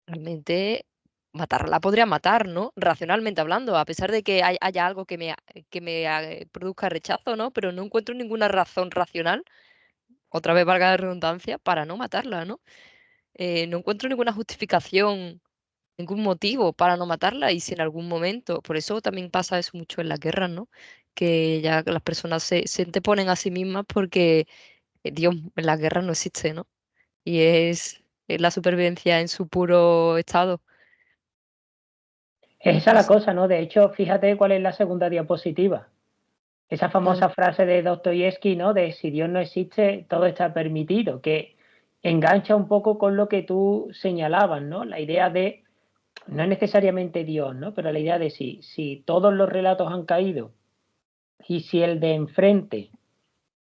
realmente matarla la podría matar, ¿no? Racionalmente hablando, a pesar de que haya algo que me produzca rechazo, ¿no? Pero no encuentro ninguna razón racional, otra vez valga la redundancia, para no matarla, ¿no? No encuentro ninguna justificación, ningún motivo para no matarla y si en algún momento, por eso también pasa eso mucho en las guerras, ¿no? Que ya las personas se anteponen a sí mismas porque Dios en las guerras no existe, ¿no? Y es la supervivencia en su puro estado. Es esa No la sé. cosa, ¿no? De hecho, fíjate cuál es la segunda diapositiva. Esa Claro. famosa frase de Dostoyevsky, ¿no? De si Dios no existe, todo está permitido, que engancha un poco con lo que tú señalabas, ¿no? La idea de, no es necesariamente Dios, ¿no? Pero la idea de si todos los relatos han caído y si el de enfrente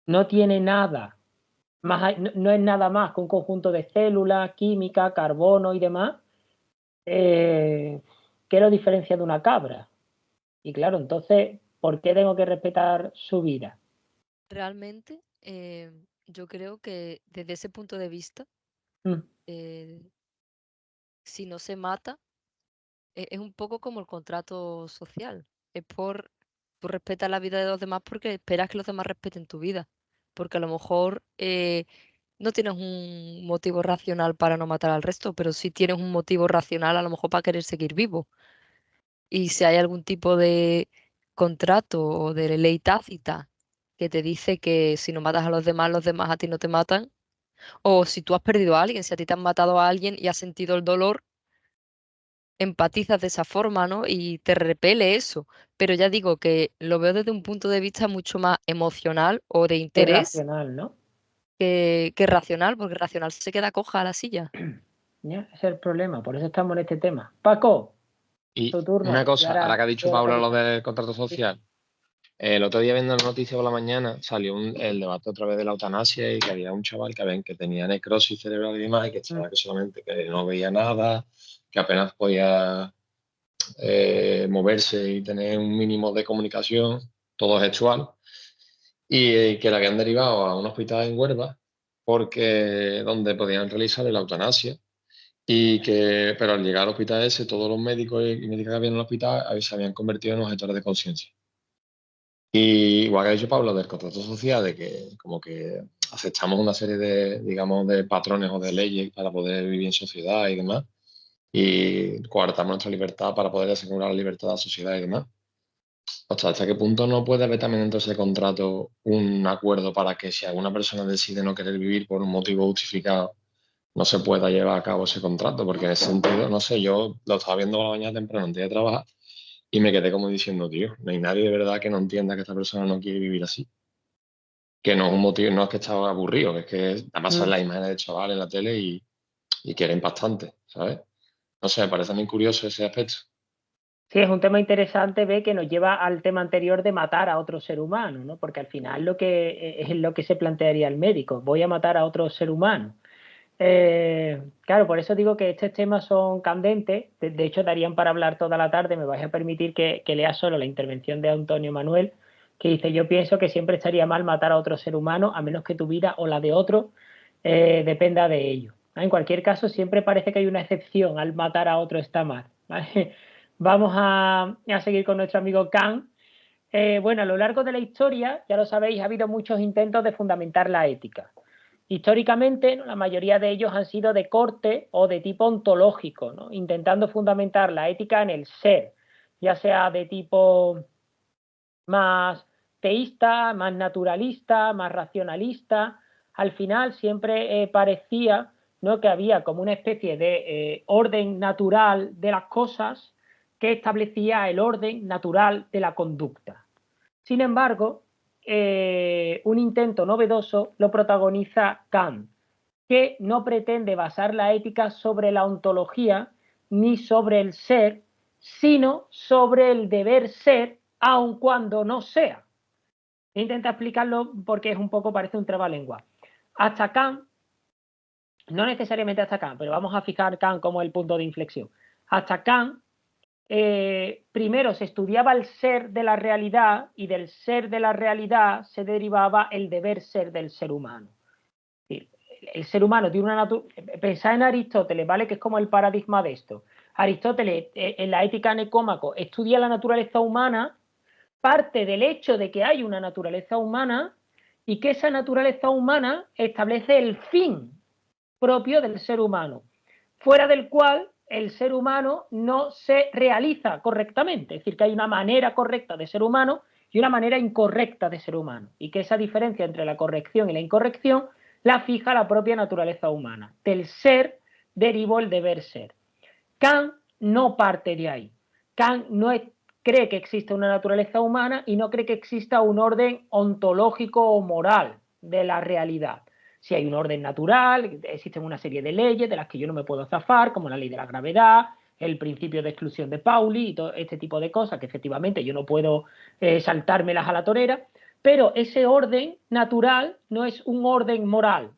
no tiene nada, no es nada más que un conjunto de células, química, carbono y demás, ¿qué lo diferencia de una cabra? Y claro, entonces, ¿por qué tengo que respetar su vida? Realmente, yo creo que desde ese punto de vista, Mm. eh, si no se mata, es un poco como el contrato social. Es por, tú respetas la vida de los demás porque esperas que los demás respeten tu vida. Porque a lo mejor no tienes un motivo racional para no matar al resto, pero sí tienes un motivo racional a lo mejor para querer seguir vivo. Y si hay algún tipo de contrato o de ley tácita que te dice que si no matas a los demás a ti no te matan, o si tú has perdido a alguien, si a ti te han matado a alguien y has sentido el dolor, empatizas de esa forma, ¿no? Y te repele eso. Pero ya digo que lo veo desde un punto de vista mucho más emocional o de Es interés racional, ¿no? que racional, porque racional se queda coja a la silla. Ya, ese es el problema, por eso estamos en este tema. Paco, tu Y una turno. Y cosa, ahora ahora que ha dicho leo lo que Pablo lo dice. del contrato social, el otro día viendo la noticia por la mañana salió el debate otra vez de la eutanasia y que había un chaval que tenía necrosis cerebral y demás y que estaba que solamente que no veía nada, que apenas podía moverse y tener un mínimo de comunicación, todo gestual, y que le habían derivado a un hospital en Huelva porque donde podían realizarle la eutanasia pero al llegar al hospital ese, todos los médicos y médicas que habían en el hospital se habían convertido en objetores de conciencia. Y igual que ha dicho Pablo del contrato social, de que como que aceptamos una serie de, digamos, de patrones o de leyes para poder vivir en sociedad y demás, y coartamos nuestra libertad para poder asegurar la libertad de la sociedad y demás. ¿Hasta qué punto no puede haber también dentro de ese contrato un acuerdo para que si alguna persona decide no querer vivir por un motivo justificado, no se pueda llevar a cabo ese contrato? Porque en ese sentido, no sé, yo lo estaba viendo por la mañana temprano antes de trabajar y me quedé como diciendo, tío, no hay nadie de verdad que no entienda que esta persona no quiere vivir así. Que no es un motivo, no es que estaba aburrido, es que además salen las imágenes de chaval en la tele y que era impactante, ¿sabes? No sé, me parece también curioso ese aspecto. Sí, es un tema interesante, ve, que nos lleva al tema anterior de matar a otro ser humano, ¿no? Porque al final es lo que se plantearía el médico, voy a matar a otro ser humano. Claro, por eso digo que estos temas son candentes, de hecho darían para hablar toda la tarde, me vais a permitir que lea solo la intervención de Antonio Manuel, que dice, yo pienso que siempre estaría mal matar a otro ser humano, a menos que tu vida o la de otro dependa de ello. En cualquier caso, siempre parece que hay una excepción, al matar a otro está mal, ¿vale? Vamos a seguir con nuestro amigo Kant. Bueno, a lo largo de la historia, ya lo sabéis, ha habido muchos intentos de fundamentar la ética. Históricamente, ¿no?, la mayoría de ellos han sido de corte o de tipo ontológico, ¿no?, intentando fundamentar la ética en el ser, ya sea de tipo más teísta, más naturalista, más racionalista. Al final siempre parecía, ¿no?, que había como una especie de orden natural de las cosas que establecía el orden natural de la conducta. Sin embargo, un intento novedoso lo protagoniza Kant, que no pretende basar la ética sobre la ontología ni sobre el ser, sino sobre el deber ser, aun cuando no sea. Intenta explicarlo porque es un poco, parece un trabalengua. Hasta Kant, no necesariamente hasta Kant, pero vamos a fijar Kant como el punto de inflexión. Hasta Kant, primero se estudiaba el ser de la realidad y del ser de la realidad se derivaba el deber ser del ser humano. El ser humano tiene una naturaleza. Pensad en Aristóteles, ¿vale? Que es como el paradigma de esto. Aristóteles, en la Ética Nicómaco, estudia la naturaleza humana, parte del hecho de que hay una naturaleza humana y que esa naturaleza humana establece el fin propio del ser humano, fuera del cual el ser humano no se realiza correctamente. Es decir, que hay una manera correcta de ser humano y una manera incorrecta de ser humano, y que esa diferencia entre la corrección y la incorrección la fija la propia naturaleza humana. Del ser derivó el deber ser. Kant no parte de ahí. Kant no cree que existe una naturaleza humana y no cree que exista un orden ontológico o moral de la realidad. Si hay un orden natural, existen una serie de leyes de las que yo no me puedo zafar, como la ley de la gravedad, el principio de exclusión de Pauli y todo este tipo de cosas que efectivamente yo no puedo saltármelas a la torera, pero ese orden natural no es un orden moral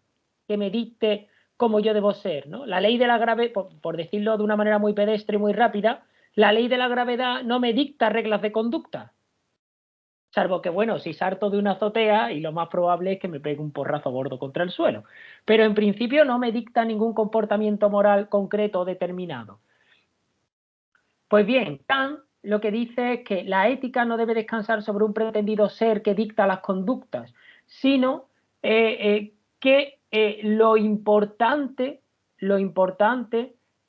que me dicte cómo yo debo ser, ¿no? La ley de la gravedad, por decirlo de una manera muy pedestre y muy rápida, la ley de la gravedad no me dicta reglas de conducta. Salvo que, bueno, si salto de una azotea y lo más probable es que me pegue un porrazo gordo contra el suelo. Pero en principio no me dicta ningún comportamiento moral concreto o determinado. Pues bien, Kant lo que dice es que la ética no debe descansar sobre un pretendido ser que dicta las conductas, sino que lo importante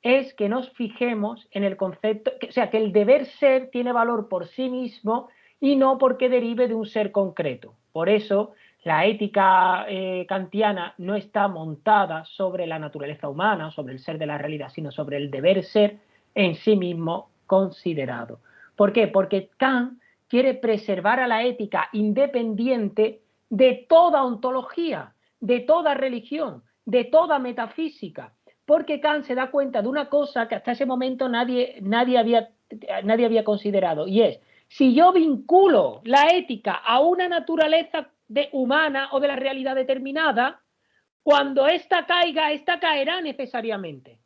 es que nos fijemos en el concepto, o sea, que el deber ser tiene valor por sí mismo y no porque derive de un ser concreto. Por eso la ética kantiana no está montada sobre la naturaleza humana, sobre el ser de la realidad, sino sobre el deber ser en sí mismo considerado. ¿Por qué? Porque Kant quiere preservar a la ética independiente de toda ontología, de toda religión, de toda metafísica, porque Kant se da cuenta de una cosa que hasta ese momento nadie había considerado, y es, si yo vinculo la ética a una naturaleza humana o de la realidad determinada, cuando ésta caiga, ésta caerá necesariamente.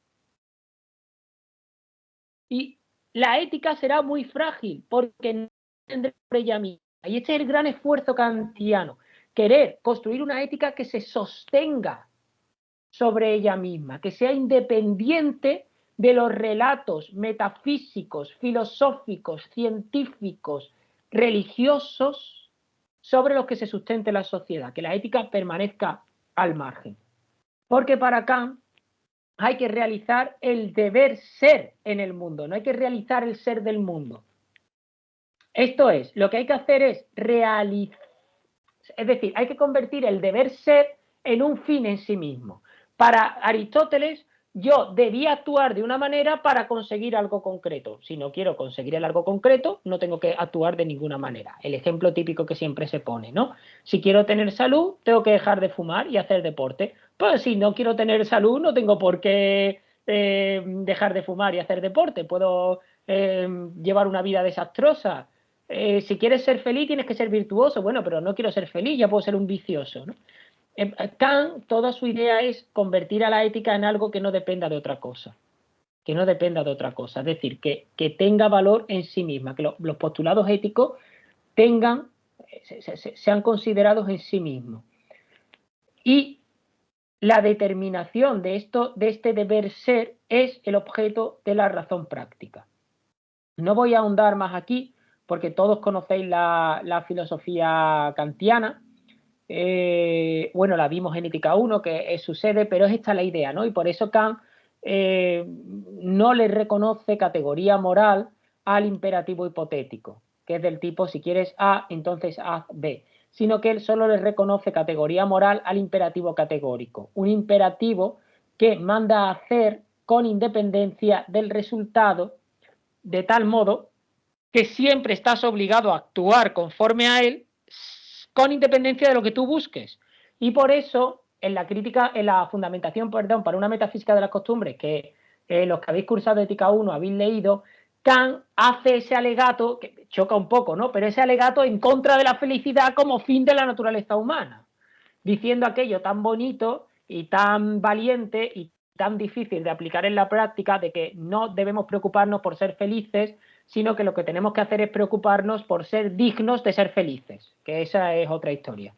Y la ética será muy frágil porque no tendrá por ella misma. Y este es el gran esfuerzo kantiano, querer construir una ética que se sostenga sobre ella misma, que sea independiente de los relatos metafísicos, filosóficos, científicos, religiosos sobre los que se sustente la sociedad, que la ética permanezca al margen. Porque para Kant hay que realizar el deber ser en el mundo, no hay que realizar el ser del mundo. Esto es, lo que hay que hacer es realizar, es decir, hay que convertir el deber ser en un fin en sí mismo. Para Aristóteles, yo debía actuar de una manera para conseguir algo concreto. Si no quiero conseguir el algo concreto, no tengo que actuar de ninguna manera. El ejemplo típico que siempre se pone, ¿no? Si quiero tener salud, tengo que dejar de fumar y hacer deporte. Pues si no quiero tener salud, no tengo por qué dejar de fumar y hacer deporte. Puedo llevar una vida desastrosa. Si quieres ser feliz, tienes que ser virtuoso. Bueno, pero no quiero ser feliz, ya puedo ser un vicioso, ¿no? Kant, toda su idea es convertir a la ética en algo que no dependa de otra cosa. Que no dependa de otra cosa. Es decir, que tenga valor en sí misma, que los postulados éticos sean considerados en sí mismos. Y la determinación de este deber ser es el objeto de la razón práctica. No voy a ahondar más aquí, porque todos conocéis la filosofía kantiana. Bueno, la vimos en Ética 1, que sucede, pero es esta la idea, ¿no? Y por eso Kant no le reconoce categoría moral al imperativo hipotético, que es del tipo si quieres A, entonces haz B, sino que él solo le reconoce categoría moral al imperativo categórico, un imperativo que manda a hacer con independencia del resultado, de tal modo que siempre estás obligado a actuar conforme a él con independencia de lo que tú busques. Y por eso, en la crítica, en la fundamentación, perdón, para una metafísica de las costumbres, que los que habéis cursado Ética 1 habéis leído, Kant hace ese alegato, que choca un poco, ¿no? Pero ese alegato en contra de la felicidad como fin de la naturaleza humana, diciendo aquello tan bonito y tan valiente y tan difícil de aplicar en la práctica, de que no debemos preocuparnos por ser felices, sino que lo que tenemos que hacer es preocuparnos por ser dignos de ser felices, que esa es otra historia.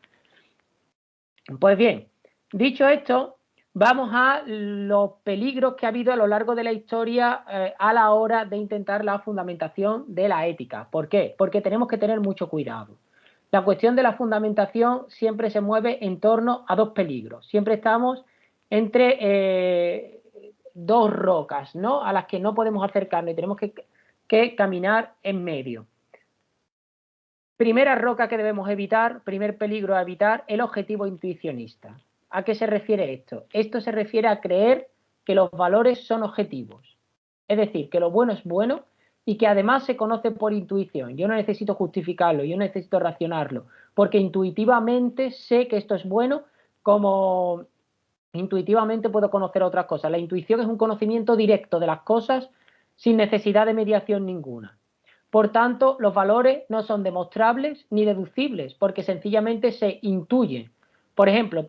Pues bien, dicho esto, vamos a los peligros que ha habido a lo largo de la historia a la hora de intentar la fundamentación de la ética. ¿Por qué? Porque tenemos que tener mucho cuidado. La cuestión de la fundamentación siempre se mueve en torno a dos peligros. Siempre estamos entre dos rocas, ¿no? A las que no podemos acercarnos y tenemos que caminar en medio. Primera roca que debemos evitar, primer peligro a evitar, el objetivo intuicionista. ¿A qué se refiere esto? Esto se refiere a creer que los valores son objetivos. Es decir, que lo bueno es bueno y que además se conoce por intuición. Yo no necesito justificarlo, yo no necesito racionarlo, porque intuitivamente sé que esto es bueno, como intuitivamente puedo conocer otras cosas. La intuición es un conocimiento directo de las cosas sin necesidad de mediación ninguna. Por tanto, los valores no son demostrables ni deducibles, porque sencillamente se intuyen. Por ejemplo,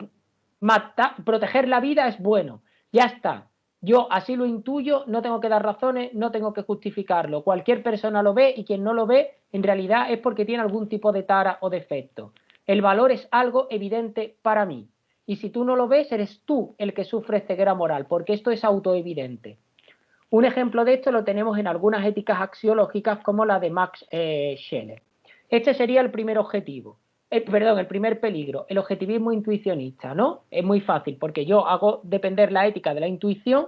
proteger la vida es bueno, ya está. Yo así lo intuyo, no tengo que dar razones, no tengo que justificarlo. Cualquier persona lo ve y quien no lo ve, en realidad es porque tiene algún tipo de tara o defecto. El valor es algo evidente para mí. Y si tú no lo ves, eres tú el que sufre ceguera moral, porque esto es autoevidente. Un ejemplo de esto lo tenemos en algunas éticas axiológicas como la de Max Scheler. Este sería el primer objetivo, el primer peligro, el objetivismo intuicionista, ¿no? Es muy fácil porque yo hago depender la ética de la intuición,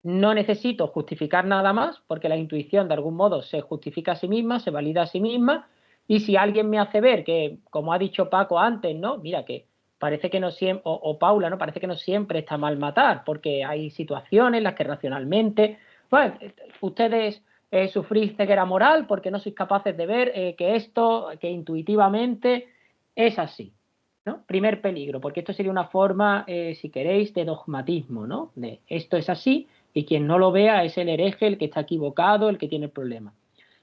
no necesito justificar nada más porque la intuición de algún modo se justifica a sí misma, se valida a sí misma, y si alguien me hace ver que, como ha dicho Paco antes, ¿no? Mira que parece que no siempre, o Paula, ¿no? Parece que no siempre está mal matar, porque hay situaciones en las que racionalmente, bueno, ustedes sufrís ceguera moral porque no sois capaces de ver que esto, que intuitivamente es así, ¿no? Primer peligro, porque esto sería una forma, si queréis, de dogmatismo, ¿no? De esto es así y quien no lo vea es el hereje, el que está equivocado, el que tiene el problema.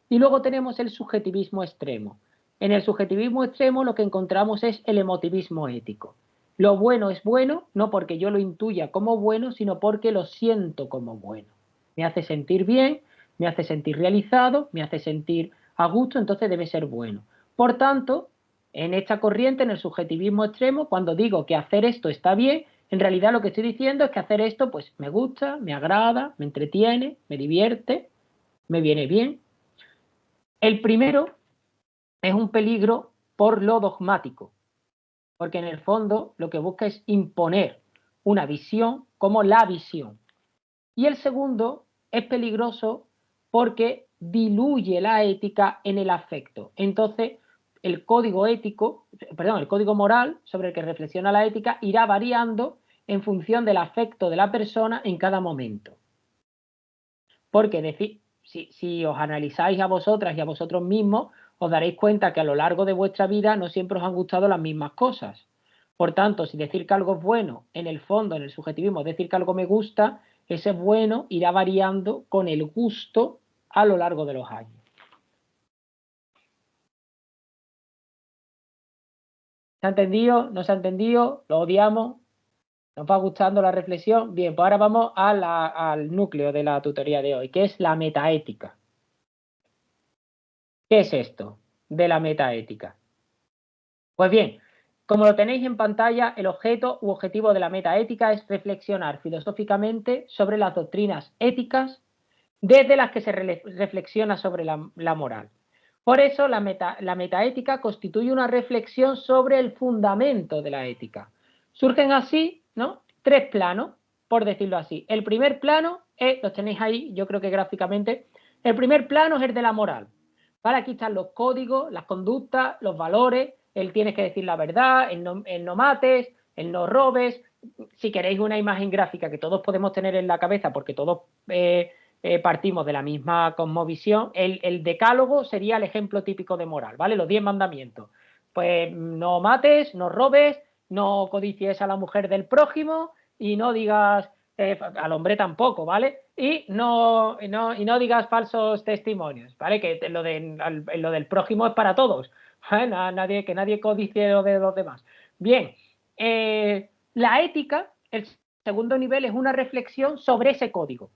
Y luego tenemos el subjetivismo extremo. En el subjetivismo extremo lo que encontramos es el emotivismo ético. Lo bueno es bueno, no porque yo lo intuya como bueno, sino porque lo siento como bueno. Me hace sentir bien, me hace sentir realizado, me hace sentir a gusto, entonces debe ser bueno. Por tanto, en esta corriente, en el subjetivismo extremo, cuando digo que hacer esto está bien, en realidad lo que estoy diciendo es que hacer esto pues me gusta, me agrada, me entretiene, me divierte, me viene bien. El primero es un peligro por lo dogmático, porque en el fondo lo que busca es imponer una visión como la visión. Y el segundo es peligroso porque diluye la ética en el afecto. Entonces, el código moral sobre el que reflexiona la ética irá variando en función del afecto de la persona en cada momento. Porque si os analizáis a vosotras y a vosotros mismos, os daréis cuenta que a lo largo de vuestra vida no siempre os han gustado las mismas cosas. Por tanto, si decir que algo es bueno, en el fondo, en el subjetivismo, es decir que algo me gusta, ese bueno irá variando con el gusto a lo largo de los años. ¿Se ha entendido? ¿No se ha entendido? ¿Lo odiamos? ¿Nos va gustando la reflexión? Bien, pues ahora vamos al núcleo de la tutoría de hoy, que es la metaética. ¿Qué es esto de la metaética? Pues bien, como lo tenéis en pantalla, el objeto u objetivo de la metaética es reflexionar filosóficamente sobre las doctrinas éticas desde las que se reflexiona sobre la moral. Por eso la metaética constituye una reflexión sobre el fundamento de la ética. Surgen así, ¿no?, tres planos, por decirlo así. El primer plano los tenéis ahí, yo creo que gráficamente. El primer plano es el de la moral. ¿Vale? Aquí están los códigos, las conductas, los valores, el tienes que decir la verdad, el no mates, el no robes. Si queréis una imagen gráfica que todos podemos tener en la cabeza, porque todos partimos de la misma cosmovisión, el decálogo sería el ejemplo típico de moral, ¿vale? Los 10 mandamientos. Pues no mates, no robes, no codicies a la mujer del prójimo y no digas, al hombre tampoco, ¿vale? Y no digas falsos testimonios, ¿vale? Que lo del prójimo es para todos, ¿vale? Que nadie codicie lo de los demás. Bien, la ética, el segundo nivel, es una reflexión sobre ese código.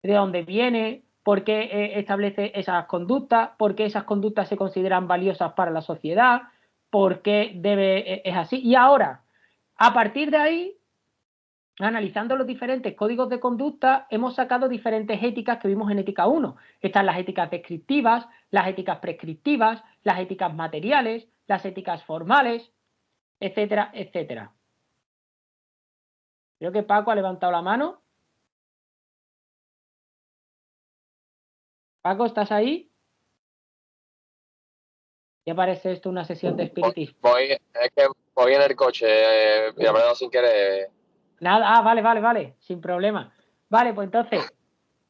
De dónde viene, por qué establece esas conductas, por qué esas conductas se consideran valiosas para la sociedad, por qué es así. Y ahora, a partir de ahí, analizando los diferentes códigos de conducta, hemos sacado diferentes éticas que vimos en ética 1. Están las éticas descriptivas, las éticas prescriptivas, las éticas materiales, las éticas formales, etcétera, etcétera. Creo que Paco ha levantado la mano. Paco, ¿estás ahí? ¿Ya parece esto una sesión de espiritismo? Es que voy en el coche y la verdad sin querer. Nada, vale, sin problema. Vale, pues entonces,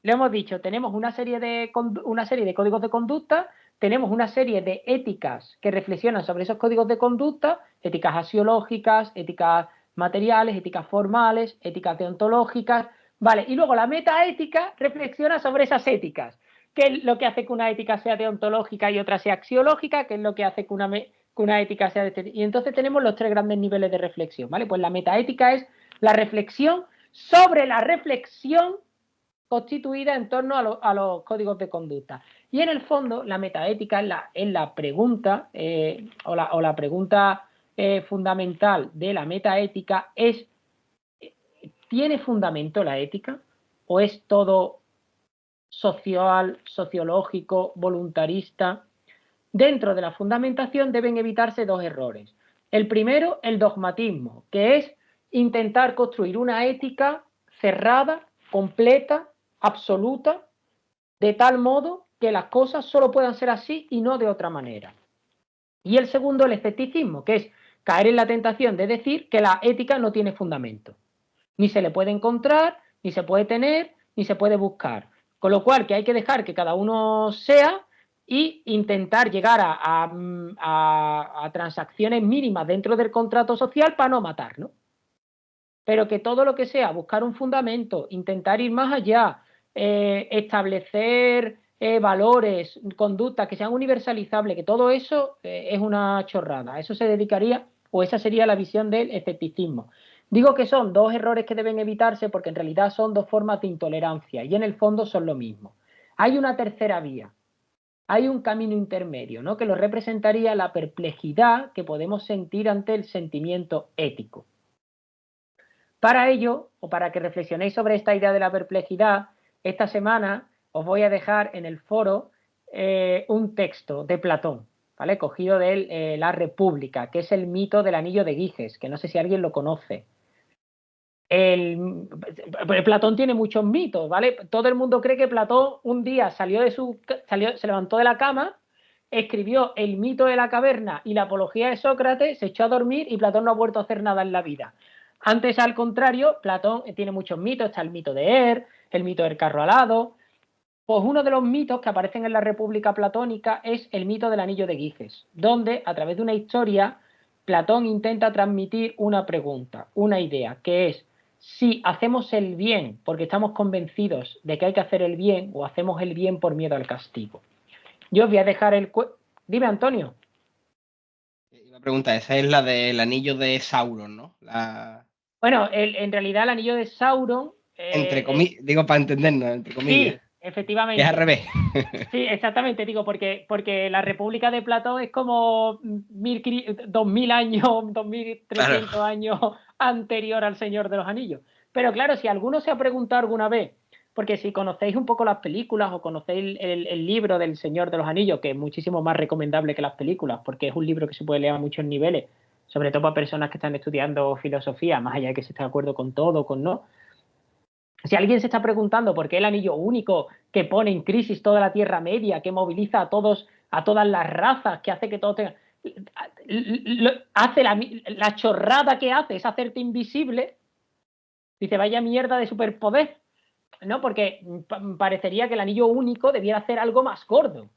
le hemos dicho, tenemos una serie de códigos de conducta, tenemos una serie de éticas que reflexionan sobre esos códigos de conducta, éticas axiológicas, éticas materiales, éticas formales, éticas deontológicas, vale, y luego la metaética reflexiona sobre esas éticas. ¿Qué es lo que hace que una ética sea deontológica y otra sea axiológica? ¿Qué es lo que hace que una ética sea y entonces tenemos los 3 grandes niveles de reflexión, ¿vale? Pues la metaética es la reflexión sobre la reflexión constituida en torno a los códigos de conducta. Y en el fondo, la metaética es la pregunta, o la pregunta fundamental de la metaética es, ¿tiene fundamento la ética? ¿O es todo social, sociológico, voluntarista? Dentro de la fundamentación deben evitarse 2 errores. El primero, el dogmatismo, que es intentar construir una ética cerrada, completa, absoluta, de tal modo que las cosas solo puedan ser así y no de otra manera. Y el segundo, el escepticismo, que es caer en la tentación de decir que la ética no tiene fundamento. Ni se le puede encontrar, ni se puede tener, ni se puede buscar. Con lo cual, que hay que dejar que cada uno sea e intentar llegar a transacciones mínimas dentro del contrato social para no matar, ¿no? Pero que todo lo que sea buscar un fundamento, intentar ir más allá, establecer valores, conductas que sean universalizables, que todo eso es una chorrada. A eso se dedicaría, o esa sería la visión del escepticismo. Digo que son 2 errores que deben evitarse porque en realidad son 2 formas de intolerancia y en el fondo son lo mismo. Hay una tercera vía, hay un camino intermedio, ¿no? Que lo representaría la perplejidad que podemos sentir ante el sentimiento ético. Para ello, o para que reflexionéis sobre esta idea de la perplejidad, esta semana os voy a dejar en el foro un texto de Platón, ¿vale? Cogido de La República, que es el mito del anillo de Giges, que no sé si alguien lo conoce. Platón tiene muchos mitos, ¿vale? Todo el mundo cree que Platón un día se levantó de la cama, escribió el mito de la caverna y la apología de Sócrates, se echó a dormir y Platón no ha vuelto a hacer nada en la vida. Antes, al contrario, Platón tiene muchos mitos, está el mito de el mito del carro alado. Pues uno de los mitos que aparecen en la República Platónica es el mito del anillo de Giges, donde a través de una historia Platón intenta transmitir una pregunta, una idea, que es si hacemos el bien porque estamos convencidos de que hay que hacer el bien o hacemos el bien por miedo al castigo. Yo os voy a dejar Dime, Antonio. Una pregunta, esa es la del anillo de Sauron, ¿no? Bueno, en realidad el anillo de Sauron... entre comillas, digo para entendernos, entre comillas. Sí, efectivamente. Es al revés. Sí, exactamente, digo, porque la República de Platón es como 2000 años, 2300 claro, años anterior al Señor de los Anillos. Pero claro, si alguno se ha preguntado alguna vez, porque si conocéis un poco las películas o conocéis el libro del Señor de los Anillos, que es muchísimo más recomendable que las películas, porque es un libro que se puede leer a muchos niveles, sobre todo para personas que están estudiando filosofía, más allá de que se esté de acuerdo con todo o con no. Si alguien se está preguntando por qué el anillo único que pone en crisis toda la Tierra Media, que moviliza a todos, a todas las razas, que hace que todos tengan... Hace la chorrada que hace es hacerte invisible, dice, vaya mierda de superpoder, ¿no? Porque parecería que el anillo único debiera hacer algo más gordo.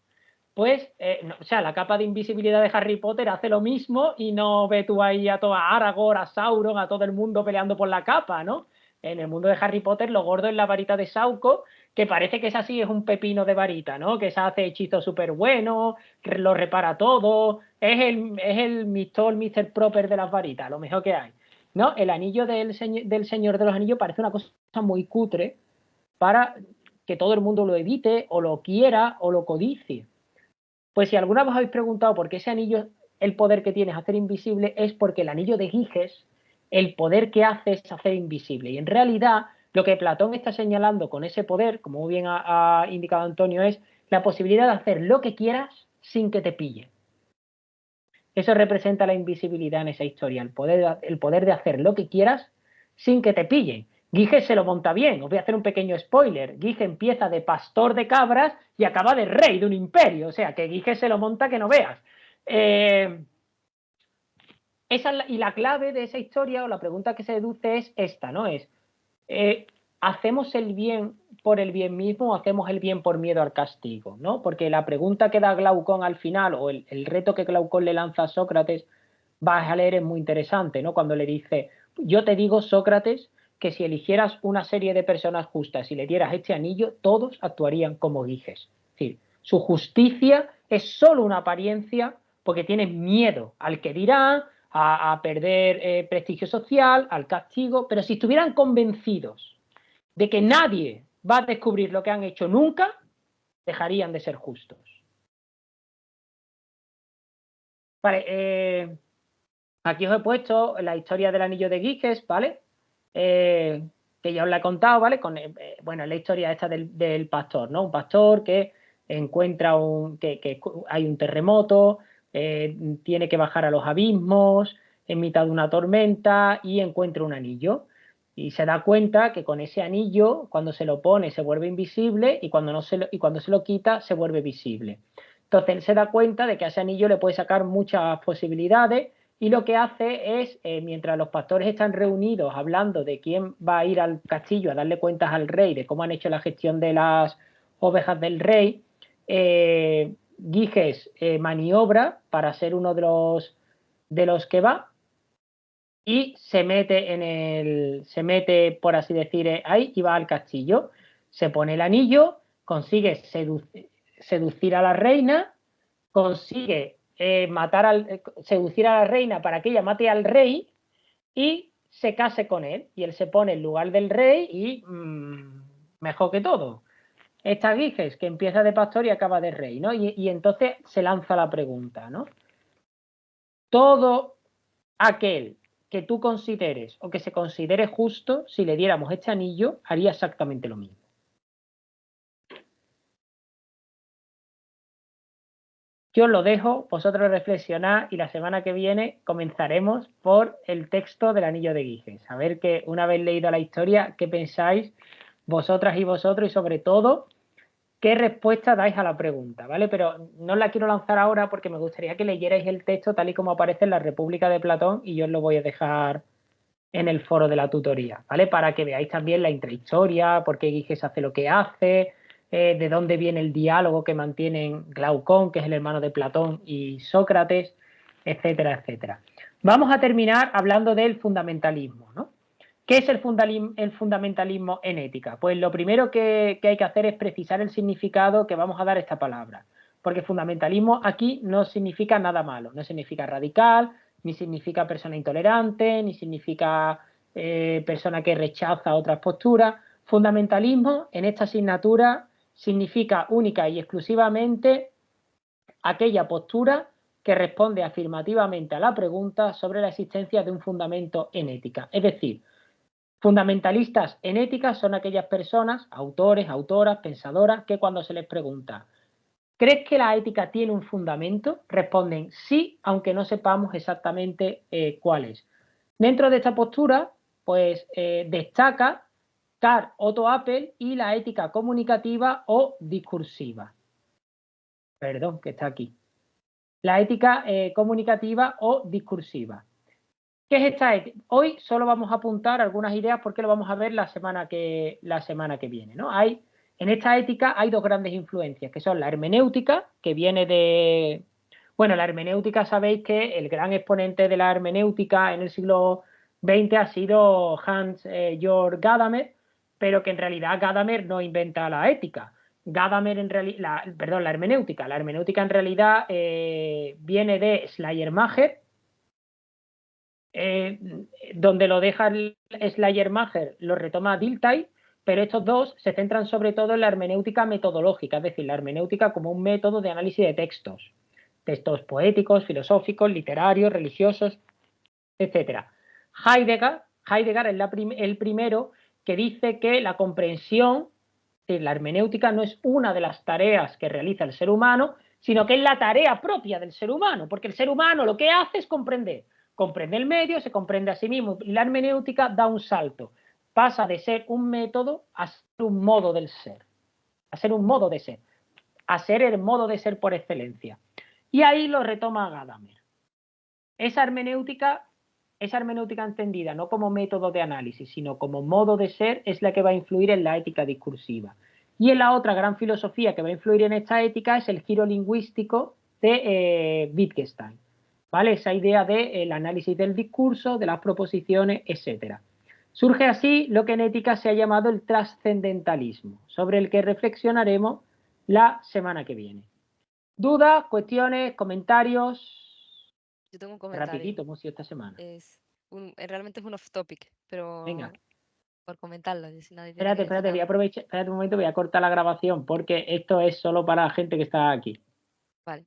Pues, no, o sea, la capa de invisibilidad de Harry Potter hace lo mismo y no ve tú ahí a toda Aragorn, a Sauron, a todo el mundo peleando por la capa, ¿no? En el mundo de Harry Potter lo gordo es la varita de Sauco, que parece que esa sí es un pepino de varita, ¿no? Que esa hace hechizos súper buenos, lo repara todo, es el Mr. Proper de las varitas, lo mejor que hay, ¿no? El anillo del Señor de los Anillos parece una cosa muy cutre para que todo el mundo lo evite, o lo quiera, o lo codicie. Pues si alguna vez os habéis preguntado por qué ese anillo, el poder que tiene es hacer invisible, es porque el anillo de Giges, el poder que hace es hacer invisible. Y en realidad, lo que Platón está señalando con ese poder, como muy bien ha indicado Antonio, es la posibilidad de hacer lo que quieras sin que te pille. Eso representa la invisibilidad en esa historia, el poder de hacer lo que quieras sin que te pillen. Giges se lo monta bien. Os voy a hacer un pequeño spoiler. Giges empieza de pastor de cabras y acaba de rey de un imperio. O sea, que Giges se lo monta que no veas. Y la clave de esa historia, o la pregunta que se deduce, es esta, ¿no? Es, ¿hacemos el bien por el bien mismo o hacemos el bien por miedo al castigo? ¿No? Porque la pregunta que da Glaucón al final, o el reto que Glaucón le lanza a Sócrates, vas a leer, es muy interesante, ¿no? Cuando le dice, yo te digo, Sócrates, que si eligieras una serie de personas justas y le dieras este anillo, todos actuarían como Giges. Es decir, su justicia es solo una apariencia porque tienen miedo al que dirán, a perder prestigio social, al castigo, pero si estuvieran convencidos de que nadie va a descubrir lo que han hecho nunca, dejarían de ser justos. Vale, aquí os he puesto la historia del anillo de Giges, ¿vale? Que ya os la he contado, ¿vale? Bueno, la historia esta del pastor, ¿no? Un pastor que encuentra que hay un terremoto, tiene que bajar a los abismos en mitad de una tormenta y encuentra un anillo. Y se da cuenta que con ese anillo, cuando se lo pone, se vuelve invisible y cuando se lo quita, se vuelve visible. Entonces él se da cuenta de que a ese anillo le puede sacar muchas posibilidades y lo que hace es, mientras los pastores están reunidos hablando de quién va a ir al castillo a darle cuentas al rey, de cómo han hecho la gestión de las ovejas del rey, Giges maniobra para ser uno de los que va y se mete, por así decir, ahí y va al castillo. Se pone el anillo, consigue seducir a la reina, consigue seducir a la reina para que ella mate al rey y se case con él. Y él se pone en lugar del rey y mejor que todo. Esta Giges, que empieza de pastor y acaba de rey, ¿no? Y entonces se lanza la pregunta, ¿no? Todo aquel que tú consideres o que se considere justo, si le diéramos este anillo, haría exactamente lo mismo. Yo os lo dejo, vosotros reflexionad y la semana que viene comenzaremos por el texto del anillo de Giges. A ver que una vez leído la historia, qué pensáis vosotras y vosotros y sobre todo qué respuesta dais a la pregunta, ¿vale? Pero no la quiero lanzar ahora porque me gustaría que leyerais el texto tal y como aparece en la República de Platón y yo os lo voy a dejar en el foro de la tutoría, ¿vale? Para que veáis también la intrahistoria, por qué Giges hace lo que hace, de dónde viene el diálogo que mantienen Glaucón, que es el hermano de Platón, y Sócrates, etcétera, etcétera. Vamos a terminar hablando del fundamentalismo, ¿no? ¿Qué es el fundamentalismo en ética? Pues lo primero que hay que hacer es precisar el significado que vamos a dar a esta palabra, porque fundamentalismo aquí no significa nada malo, no significa radical, ni significa persona intolerante, ni significa persona que rechaza otras posturas. Fundamentalismo en esta asignatura significa única y exclusivamente aquella postura que responde afirmativamente a la pregunta sobre la existencia de un fundamento en ética. Es decir, fundamentalistas en ética son aquellas personas, autores, autoras, pensadoras, que cuando se les pregunta ¿crees que la ética tiene un fundamento? Responden sí, aunque no sepamos exactamente cuál es. Dentro de esta postura, pues destaca Carr, Otto Appel, y la ética comunicativa o discursiva. Perdón, que está aquí. La ética comunicativa o discursiva. ¿Qué es esta ética? Hoy solo vamos a apuntar algunas ideas porque lo vamos a ver la semana que viene, ¿no? En esta ética hay dos grandes influencias, que son la hermenéutica, que viene de... Bueno, la hermenéutica, sabéis que el gran exponente de la hermenéutica en el siglo XX ha sido Hans Georg Gadamer, pero que en realidad Gadamer no inventa la ética. Gadamer en realidad, la hermenéutica. La hermenéutica en realidad viene de Schleiermacher, donde lo deja Schleiermacher, lo retoma Dilthey, pero estos dos se centran sobre todo en la hermenéutica metodológica, es decir, la hermenéutica como un método de análisis de textos poéticos, filosóficos, literarios, religiosos, etc. Heidegger es el primero que dice que la comprensión, la hermenéutica no es una de las tareas que realiza el ser humano, sino que es la tarea propia del ser humano, porque el ser humano lo que hace es comprender. Comprende el medio, se comprende a sí mismo, y la hermenéutica da un salto. Pasa de ser un método a ser un modo del ser, a ser un modo de ser, a ser el modo de ser por excelencia. Y ahí lo retoma Gadamer. Esa hermenéutica entendida no como método de análisis, sino como modo de ser, es la que va a influir en la ética discursiva. Y en la otra gran filosofía que va a influir en esta ética es el giro lingüístico de Wittgenstein. ¿Vale? Esa idea del análisis del discurso, de las proposiciones, etc. Surge así lo que en ética se ha llamado el trascendentalismo, sobre el que reflexionaremos la semana que viene. ¿Dudas, cuestiones, comentarios? Yo tengo un comentario. Rapidito, hemos sido esta semana. Realmente es un off topic, pero Venga. por comentarlo. Si nadie tiene que Espérate, decir voy a nada. aprovechar, espérate un momento, voy a cortar la grabación porque esto es solo para gente que está aquí. Vale.